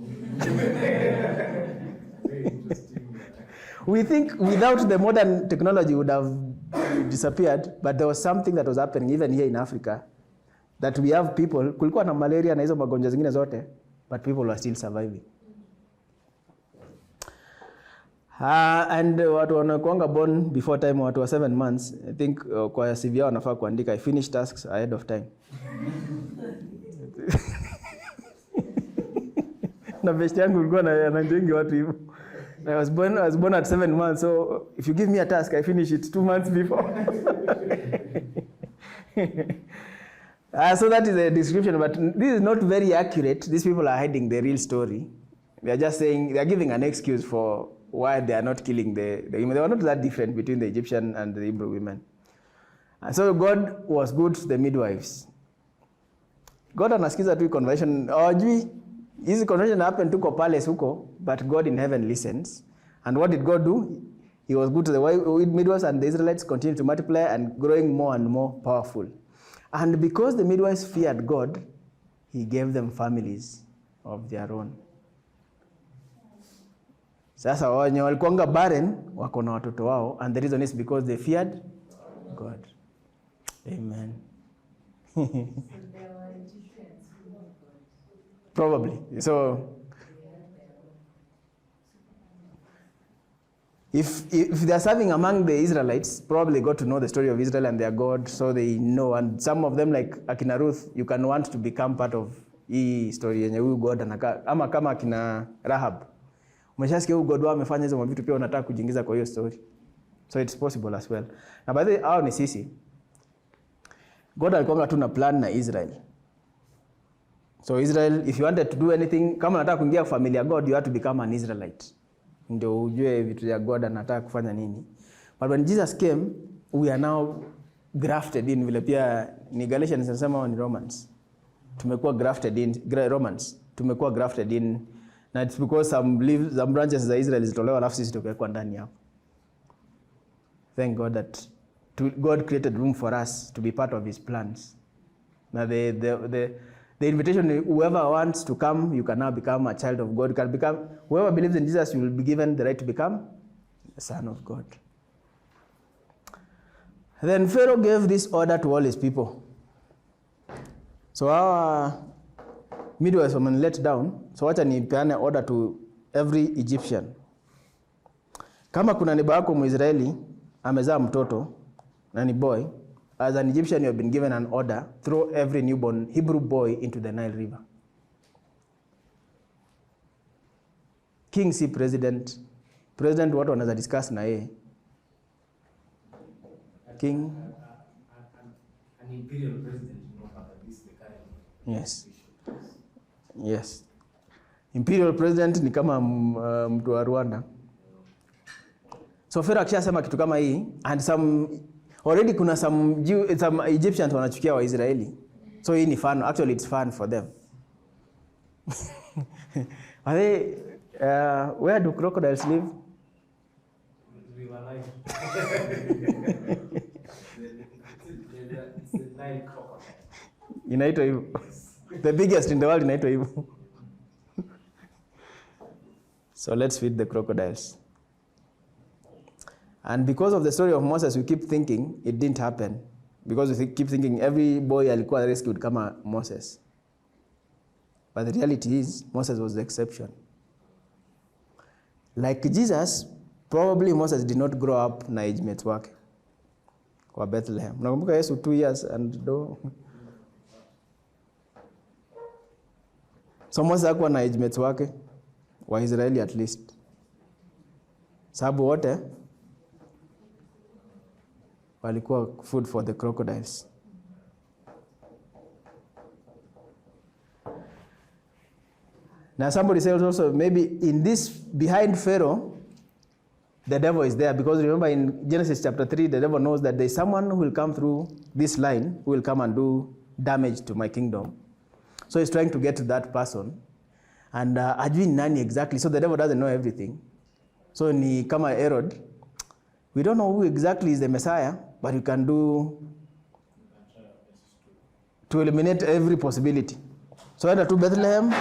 We think without the modern technology would have disappeared, but there was something that was happening even here in Africa, that we have people, kulikuwa na malaria na hizo magonjwa zingine zote, but people were still surviving. And watu wanakuanga born before time, watu wa 7 months, I think kwa CV wanafaa kuandika I finished tasks ahead of time. Na best yangu ulikuwa na njengi watu hivyo. I was born at 7 months, so if you give me a task, I finish it 2 months before. So that is a description, but this is not very accurate. These people are hiding the real story. They are just saying, they are giving an excuse for why they are not killing the women. They were not that different between the Egyptian and the Hebrew women. And so God was good to the midwives. God anasikiza tu conversion. Hawajui hizi conversion happened to palace huko, but God in heaven listens. And what did God do? He was good to the midwives, and the Israelites continued to multiply and growing more and more powerful. And because the midwives feared God, he gave them families of their own. Sasa wenye walikuanga barren wako na watoto wao, and the reason is because they feared God. Amen. Probably. So if they are serving among the Israelites, probably got to know the story of Israel and their God, so they know. And some of them, like akina Ruth, you can want to become part of hii story yenye huyu God anakaa, ama kama akina Rahab. Umeshasikia huyu God wao amefanya hizo vitu, pia unataka kujiingiza kwa hiyo story. So it's possible as well. Na by the way, hao ni sisi. God alikuwa tu na plan na Israel. So Israel, if you wanted to do anything, kama unataka kuingia kwa familia God, you have to become an Israelite. Ndio ujue vitu ya God anataka kufanya nini. But when Jesus came, we are now grafted in, vile pia ni Galatians nasema ni Romans. Tumekuwa grafted in, Romans. Tumekuwa grafted in, na it's because some branches za Israel zitolewa alafu sisi tukawekwa ndani hapo. Thank God that God created room for us to be part of his plans. Now the invitation, whoever wants to come, you can now become a child of God. You can become, whoever believes in Jesus, you will be given the right to become a son of God. Then Pharaoh gave this order to all his people. So our midwives were let down. So wacha nipeane order to every Egyptian. Kama kuna neighbor yako Mwisraeli amezaa mtoto na ni boy, as an Egyptian, you have been given an order, throw every newborn Hebrew boy into the Nile River. King si president. President watu wanaza discuss na yeye. King. An imperial president, this is the current. Yes. Yes. Imperial president ni kama mtu wa Rwanda. So Pharaoh akishasema kitu kama hii, and already kuna some Egyptians wanachukia wa Israeli. So hii ni fun. Actually it's fun for them. Are they, where do crocodiles live? River Nile. It's the Nile crocodile. Inaitwa hivyo. The biggest in the world inaitwa hivyo. So let's feed the crocodiles. And because of the story of Moses, we keep thinking it didn't happen. Because we keep thinking every boy alikuwa rescued kama Moses. But the reality is, Moses was the exception. Like Jesus, probably Moses did not grow up na age mates wake kwa Bethlehem. Nakumbuka Yesu 2 years and do. So Moses hakuwa na age mates wake wa Israeli at least. Sababu wote walikuwa food for the crocodiles. Now somebody says also, maybe in this, behind Pharaoh, the devil is there. Because remember in Genesis chapter 3, the devil knows that there is someone who will come through this line, who will come and do damage to my kingdom. So he's trying to get to that person. And ajui nani exactly, so the devil doesn't know everything. So ni kama Herod, we don't know who exactly is the Messiah, but you can do to eliminate every possibility. So enda to Bethlehem,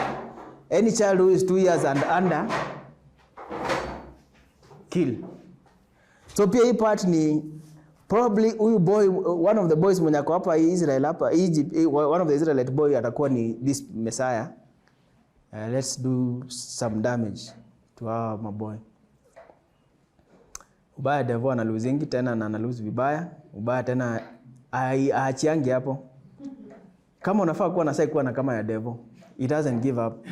any child who is 2 years and under, kill. So pia hii part ni probably huyu boy, one of the boys mwenye ako hapa Israel hapa Egypt, one of the Israelite boy atakuwa ni this Messiah. Let's do some damage to our maboy. Ubaya devo analuzingi tena na analuzi vibaya. Ubaya tena aachiangi hapo. Kama unafaa kuwa na sai kuwa na kama ya devo. It doesn't give up.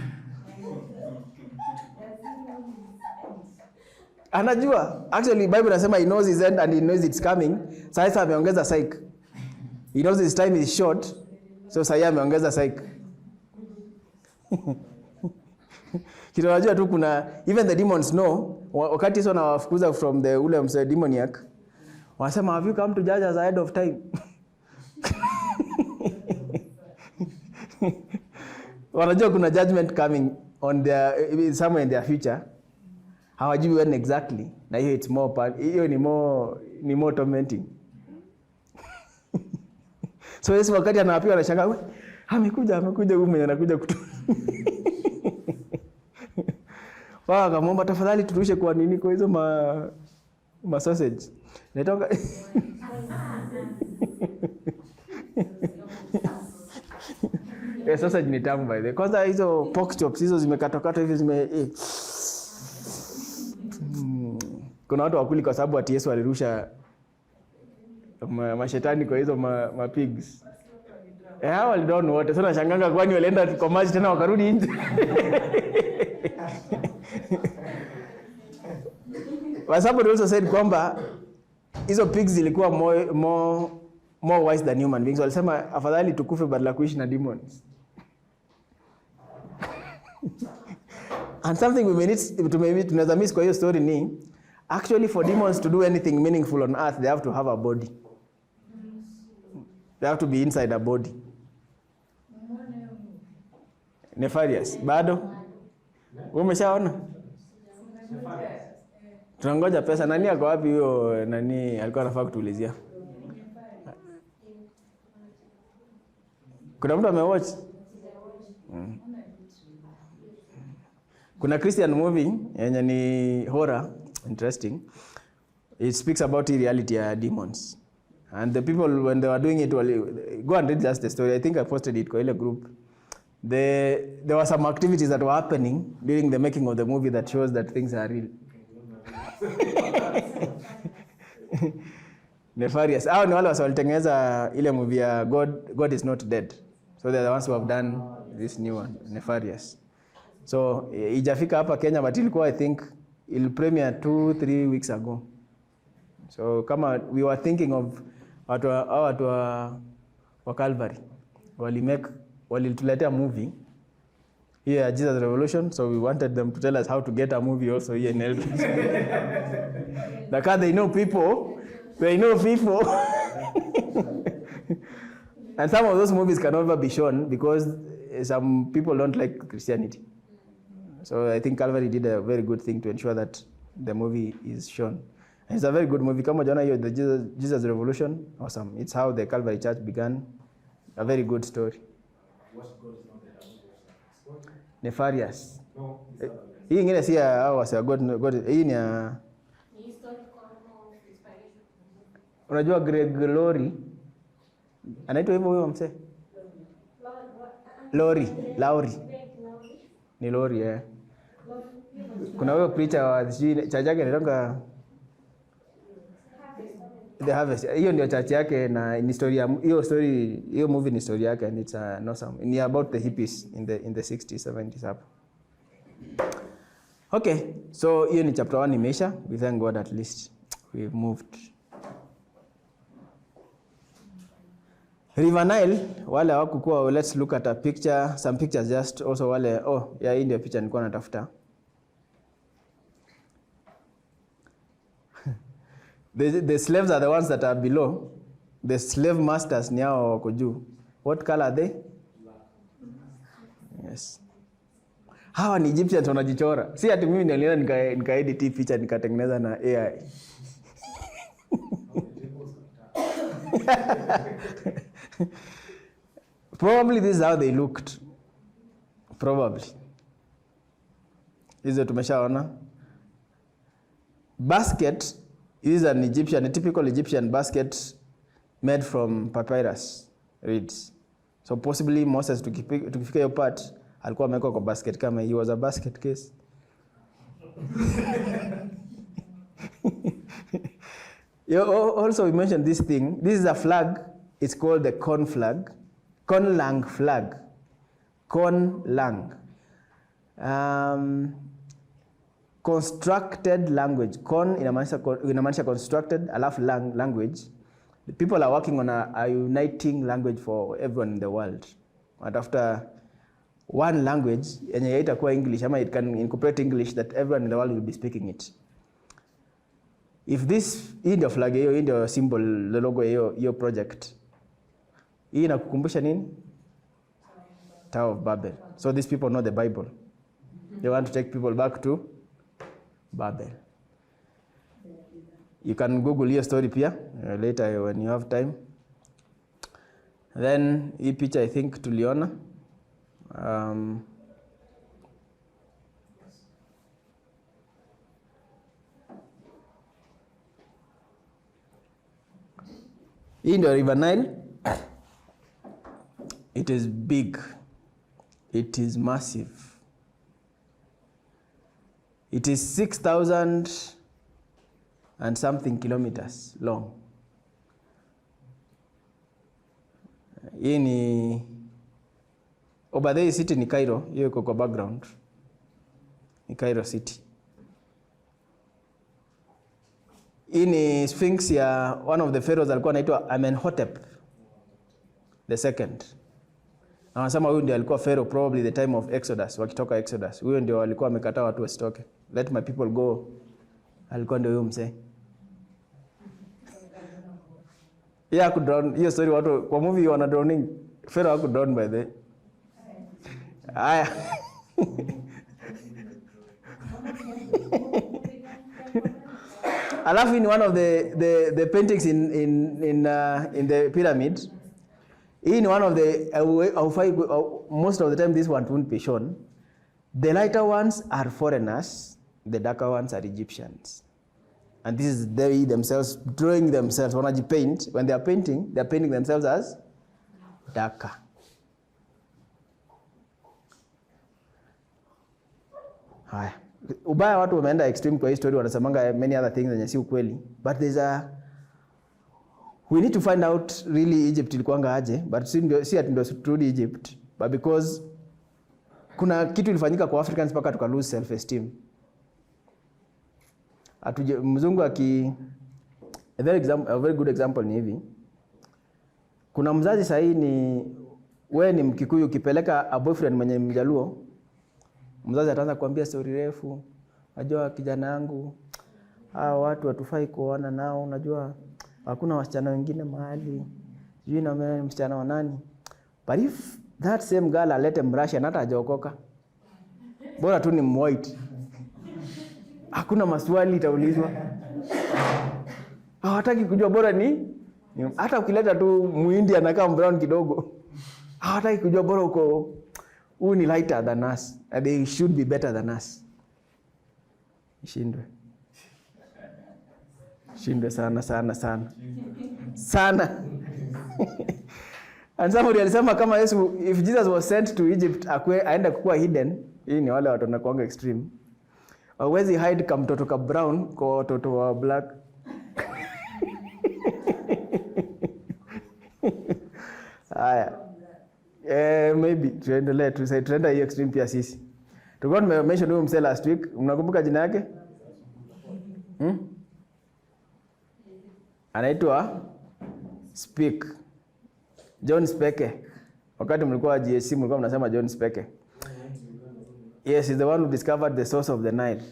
Anajua. Actually Bible inasema he knows his end and he knows it's coming. Sasa ameongeza psych. He knows his time is short. So sasa ameongeza psych. Kitu najua tu kuna even the demons know wakati sio nawafukuza from the ule mse demoniac. Wanasema have you come to judge us ahead of time? Wanajua kuna judgment coming on their somewhere in their future. Hawajui when exactly. Na hiyo it's more hiyo ni more tormenting. So Yesu wakati anawapiga anashangaa, amekuja huyu mwenye anakuja kutu. Wao akamwomba tafadhali turushe kwa nini kwa hizo ma sausage. Netoka sausage ni tamu by the way. Kwanza hizo pork chops hizo zimekatwa hivi kuna watu wakuli kwa sababu ati Yesu alirusha mashetani kwa hizo ma pigs. Hao walidon wote. Sasa nashanganga kwani walienda kwa maji tena wakarudi nje. Somebody also said kwamba hizo pigs zilikuwa more wise than human beings. Walisema afadhali tukufe badala kuishi na demons. And something we may need tunaweza miss kwa hiyo story ni actually for demons to do anything meaningful on earth they have to have a body. They have to be inside a body. Nefarious. Bado? Umeshaona? Tunangoja pesa. Nani ako wapi huyo nani alikuwa anafaa kutuulizia? Kuna mtu amewatch? Kuna Christian movie yenye ni horror, interesting. It speaks about the reality of demons. And the people when they were doing it, go and read just the story. I think I posted it kwa ile group. There were some activities that were happening during the making of the movie that shows that things are real. Nefarious. Hao ni wale walitengeneza ile movie ya God is not dead. So they're the ones who have done this new one, Nefarious. So ijafika hapa Kenya but ilikuwa I think il premiere 2-3 weeks ago. So kama we were thinking of watu wa Calvary walituletea movie here at Jesus Revolution, so we wanted them to tell us how to get a movie also here in Eldoret. Because they know people. And some of those movies can never be shown because some people don't like Christianity. So I think Calvary did a very good thing to ensure that the movie is shown. And it's a very good movie. Kama jana hiyo the Jesus Revolution, awesome. It's how the Calvary Church began. A very good story. Nefarious. No. Hii ingine si hao wasa God. Hii ni unajua Greg Laurie anaitwa hivyo huyo mse? Laurie. Ni Laurie Kuna huyo preacher wa church yake inaitwa The Harvest. Hiyo ndio church yake na ni story hiyo movie ni story yake and it's awesome. Ni about the hippies in the 60s 70s hapo. Okay, so hiyo ni chapter 1 imeisha. We thank God at least we've moved. River Nile, wale hawakuwa, let's look at a picture, some pictures just also wale, hii ndio picha nilikuwa natafuta. The slaves are the ones that are below. The slave masters ni hao wako juu. What color are they? Yes. Hawa ni Egyptians wanajichora. Si ati mimi niliona nika-edit hii picha nikatengeneza na AI. Probably this is how they looked. Probably. Hizo tumeshaona. Basket is a typical Egyptian basket made from papyrus reeds. So possibly Moses tukifika hiyo part alikuwa ameweka kwa basket kama he was a basket case. You also we mentioned this thing. This is a flag. It's called the corn flag. Conlang flag. Conlang. Constructed language. Con inamaanisha constructed, alafu language. The people are working on a uniting language for everyone in the world. And after one language, yenye itakuwa English, ama it can incorporate English that everyone in the world will be speaking it. If this hii ndio flag hiyo, hii ndio symbol, the logo hiyo project. Hii inakukumbusha nini? Tower of Babel. So these people know the Bible. They want to take people back to Babel. You can Google your story pia later when you have time. Then hii picha I think tuliona. In the River Nile, it is big. It is massive. It is 6,000 and something kilometers long. Hii ni Obadei city ni Cairo, hiyo iko kwa background. Ni Cairo city. Hii ni Sphinx ya one of the pharaohs alikuwa anaitwa Amenhotep the second. Na wanasema huyu ndiye alikuwa pharaoh probably the time of Exodus, wakitoka Exodus. Huyo ndio alikuwa amekataa watu wasitoke. Let my people go. Alikuwa ndio huyo mzee. Yeah, could drown. Hiyo story watu kwa movie wana drowning. Pharaoh could drown by the. Aya. Alafu in one of the paintings in the pyramid, in one of the most of the time this one won't be shown. The lighter ones are foreigners, the darker ones are Egyptians. And this is they themselves drawing themselves. When they paint, when they are painting themselves as darker. Haya. Ubaya watu wameenda extreme kwa hii story, wanasemanga many other things zenye si ukweli. But we need to find out really Egypt ilikuanga aje, but si ati ndio truly Egypt, but because kuna kitu ilifanyika kwa Africans mpaka tuka lose self esteem. Mzungu a very good example ni hivi. Kuna mzazi sahi ni wewe ni Mkikuyu, ukipeleka a boyfriend mwenye Mjaluo, mzazi ataanza kuambia story refu. Unajua kijana yangu, watu watufai kuona nao, unajua hakuna wasichana wengine mahali. Sijui na mimi msichana wa nani. But if that same girl alete mrasha na hata hajaokoka, bora tu ni white, hakuna maswali itaulizwa. Hawataki kujua, bora ni hata ukileta tu Muhindi anakaa brown kidogo, hawataki kujua, bora uko who ni lighter than us, and they should be better than us. Shindwe sana. And somebody alisema kama Yesu, if Jesus was sent to Egypt aende kuwa hidden, hii ni wale watu wanakuanga extreme. Hawezi hide kama mtoto ka brown kwa watoto wa black. Haya. Maybe tuendelee tuenda hiyo extreme pia sisi. Tulikuwa tumemention huyo msee last week. Mnakumbuka jina yake? Anaitwa Speak. John Speke. Wakati mlikuwa GSC mlikuwa mnasema John Speke. Yes, he's the one who discovered the source of the Nile.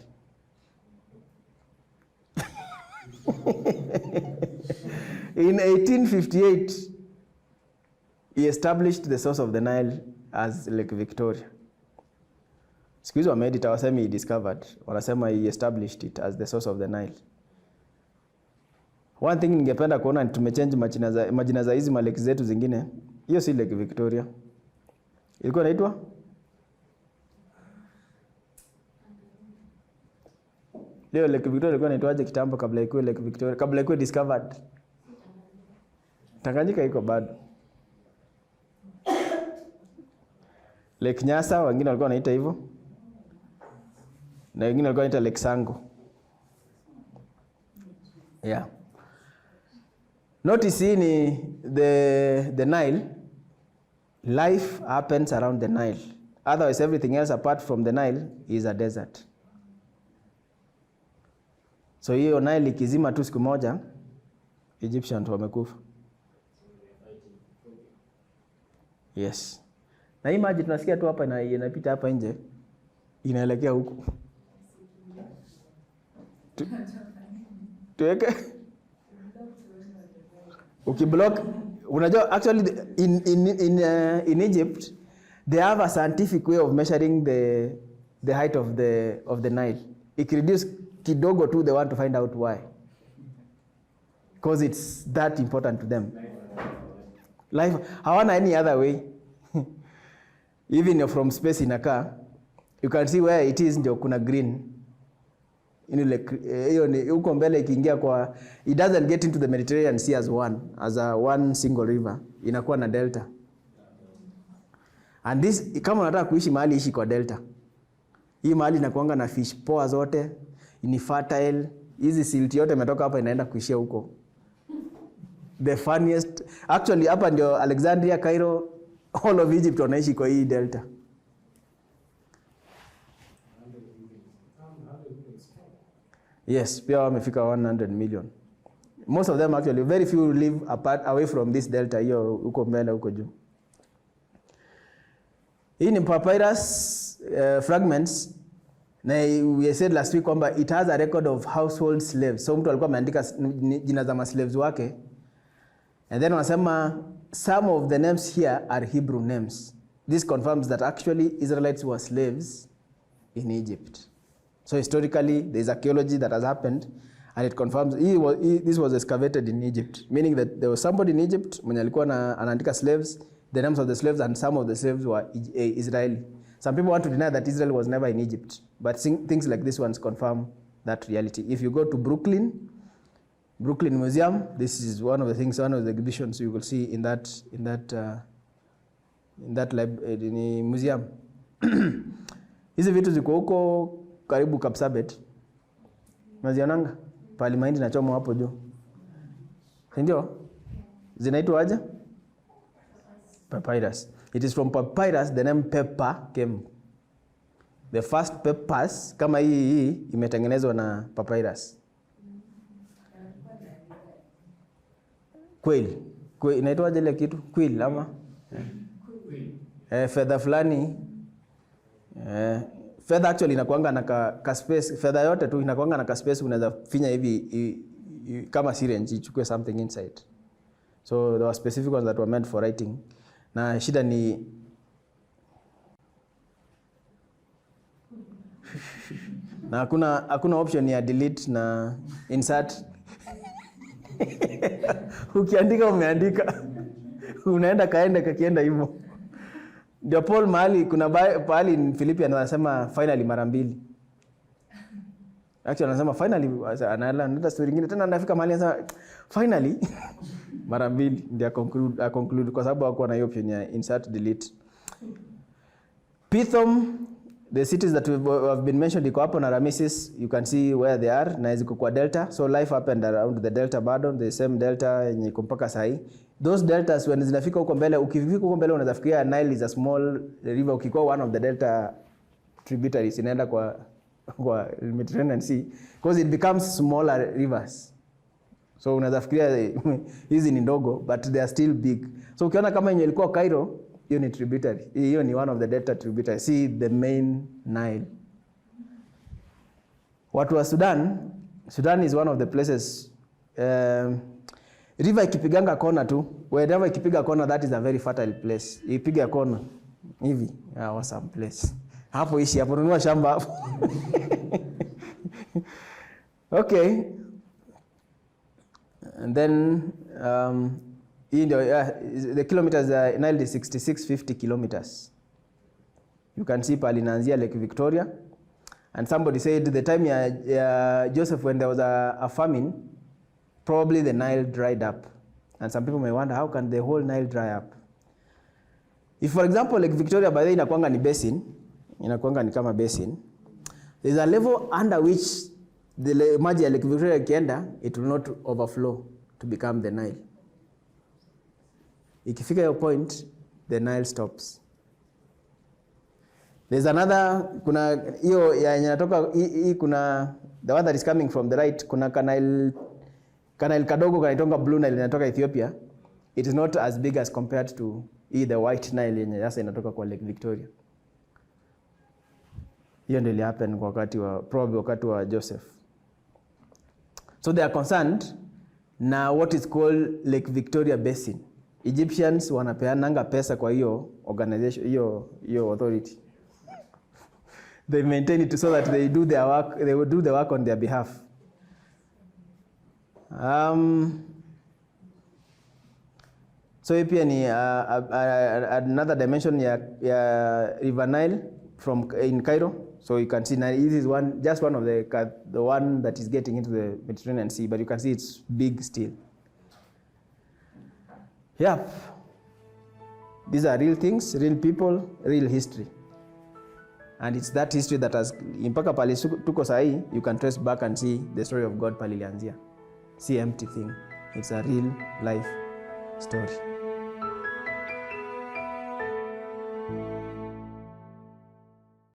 In 1858, he established the source of the Nile as Lake Victoria. Siku hizo wameedit hawasemi he discovered, wanasema he established it as the source of the Nile. One thing ningependa kuona ni tumechange majina za hizi maleki zetu zingine. Hiyo si Lake Victoria. Ilikuwa inaitwa Leo Lake Victoria ilikuwa inaitwaje kitambo kabla ikuwe Lake Victoria, kabla ikuwe discovered? Tanganyika iko bado. Lake Nyasa wengine walikuwa wanaita hivyo. Na wengine walikuwa wanaita Lake Sango. Yeah. Notice hii ni the Nile. Life happens around the Nile. Otherwise everything else apart from the Nile is a desert. So hiyo Nile ikizima tu siku moja, Egyptians wamekufa. Yes. Na hii maji tunasikia tu hapa inapita hapa nje, inaelekea huku. Tuweke ukiblock, unajua actually in Egypt they have a scientific way of measuring the height of the Nile. Ikireduce kidogo tu, they want to find out why, because it's that important to them. Life hawana any other way. Even from space inakaa, you can see where it is, ndio kuna green. Hiyo ni huko mbele ikiingia kwa, it doesn't get into the Mediterranean Sea as one single river, inakuwa na delta. And this, kama unataka kuishi mahali, ishi kwa delta. Hii mahali inakuanga na fish poa zote, ni fertile. Hizi silt yote imetoka hapa inaenda kuishia huko. The funniest, actually hapa ndio Alexandria, Cairo, all of Egypt wanaishi kwa hii delta. Yes, pia wamefika 100 million. Most of them actually, very few live away from this delta hiyo huko mbele huko juu. Hii ni papyrus fragments, na we said last week kwamba it has a record of household slaves. So mtu alikuwa ameandika jina za slaves wake. And then wanasema some of the names here are Hebrew names. This confirms that actually Israelites were slaves in Egypt. So historically, there is archaeology that has happened, and it confirms this was excavated in Egypt, meaning that there was somebody in Egypt mwenye alikuwa anaandika slaves, the names of the slaves, and some of the slaves were Israeli. Some people want to deny that Israel was never in Egypt, but things like this ones confirm that reality. If you go to Brooklyn Museum, this is one of the things, one of the exhibitions you will see in that museum. Hizi vitu ziko huko karibu Kapsabet. Unazionanga? Pali mahindi na chomo hapo juu. Ndio? Zinaitwa aje? Papyrus. It is from papyrus the name paper came. The first papers kama hii imetengenezwa na papyrus. Quill. Inaitwa aje ile kitu? Quill ama? Feather fulani. Feather actually inakuanga na ka space, feather yote tu inakuanga na ka space unaweza finya hivi kama syringe ichukue something inside. So there were specific ones that were meant for writing. Na shida ni na hakuna option ya delete na insert. Ukiandika umeandika. Unaenda kakienda hivyo. Ndio Paul mahali kuna pahali in Philippians anasema finally mara mbili. Actually anasema finally, anaenda story nyingine tena anafika mahali anasema finally mara mbili ndio conclude kwa sababu hakuwa na hiyo option ya insert delete. Pithom, the cities that have been mentioned iko hapo na Ramesses, you can see where they are na ziko kwa delta. So life happened around the delta bado, the same delta yenye iko mpaka sahi. Those deltas when zinafika huko mbele, ukifika huko mbele unaweza fikiria Nile is a small river, ukikuwa one of the delta tributaries inaenda kwa Mediterranean Sea, because it becomes smaller rivers. So unaweza fikiria hizi ni ndogo but they are still big. So ukiona kama yenye ilikuwa Cairo, hiyo ni tributary. Hiyo ni one of the delta tributaries. See the main Nile. Watu wa Sudan is one of the places river ikipiganga kona tu, wherever ikipiga kona, that is a very fertile place. Ipiga kona hivi, awesome place. Hapo ishi hapo, nunua shamba hapo. Okay. And then the kilometers Nile is 6650 kilometers. You can see pali inaanzia Lake Victoria And somebody said the time Joseph, when there was a famine, probably the Nile dried up. And some people may wonder, how can the whole Nile dry up? If, for example, Lake Victoria, by the way, inakuanga ni basin, inakuanga ni kama basin, there's a level under which the maji ya Lake Victoria ikienda, it will not overflow to become the Nile. Ikifika your point, the Nile stops. There's another, kuna hiyo inatoka kuna the one that is coming from the right, kuna canal kadogo kanaitonga Blue Nile inatoka Ethiopia. It is not as big as compared to the White Nile yenye sasa inatoka kwa Lake Victoria. Hiyo ndio ili happen kwa probably wakati wa Joseph. So they are concerned na what is called Lake Victoria Basin. Egyptians wanapeananga pesa kwa hiyo organization, hiyo authority. They maintain it so that they do their work, they will do the work on their behalf. So hii pia ni another dimension ya River Nile in Cairo. So you can see now this is just one of the one that is getting into the Mediterranean Sea, but you can see it's big still. Yeah. These are real things, real people, real history. And it's that history that has mpaka pale tuko sahi, you can trace back and see the story of God palilianzia. See empty thing. It's a real life story.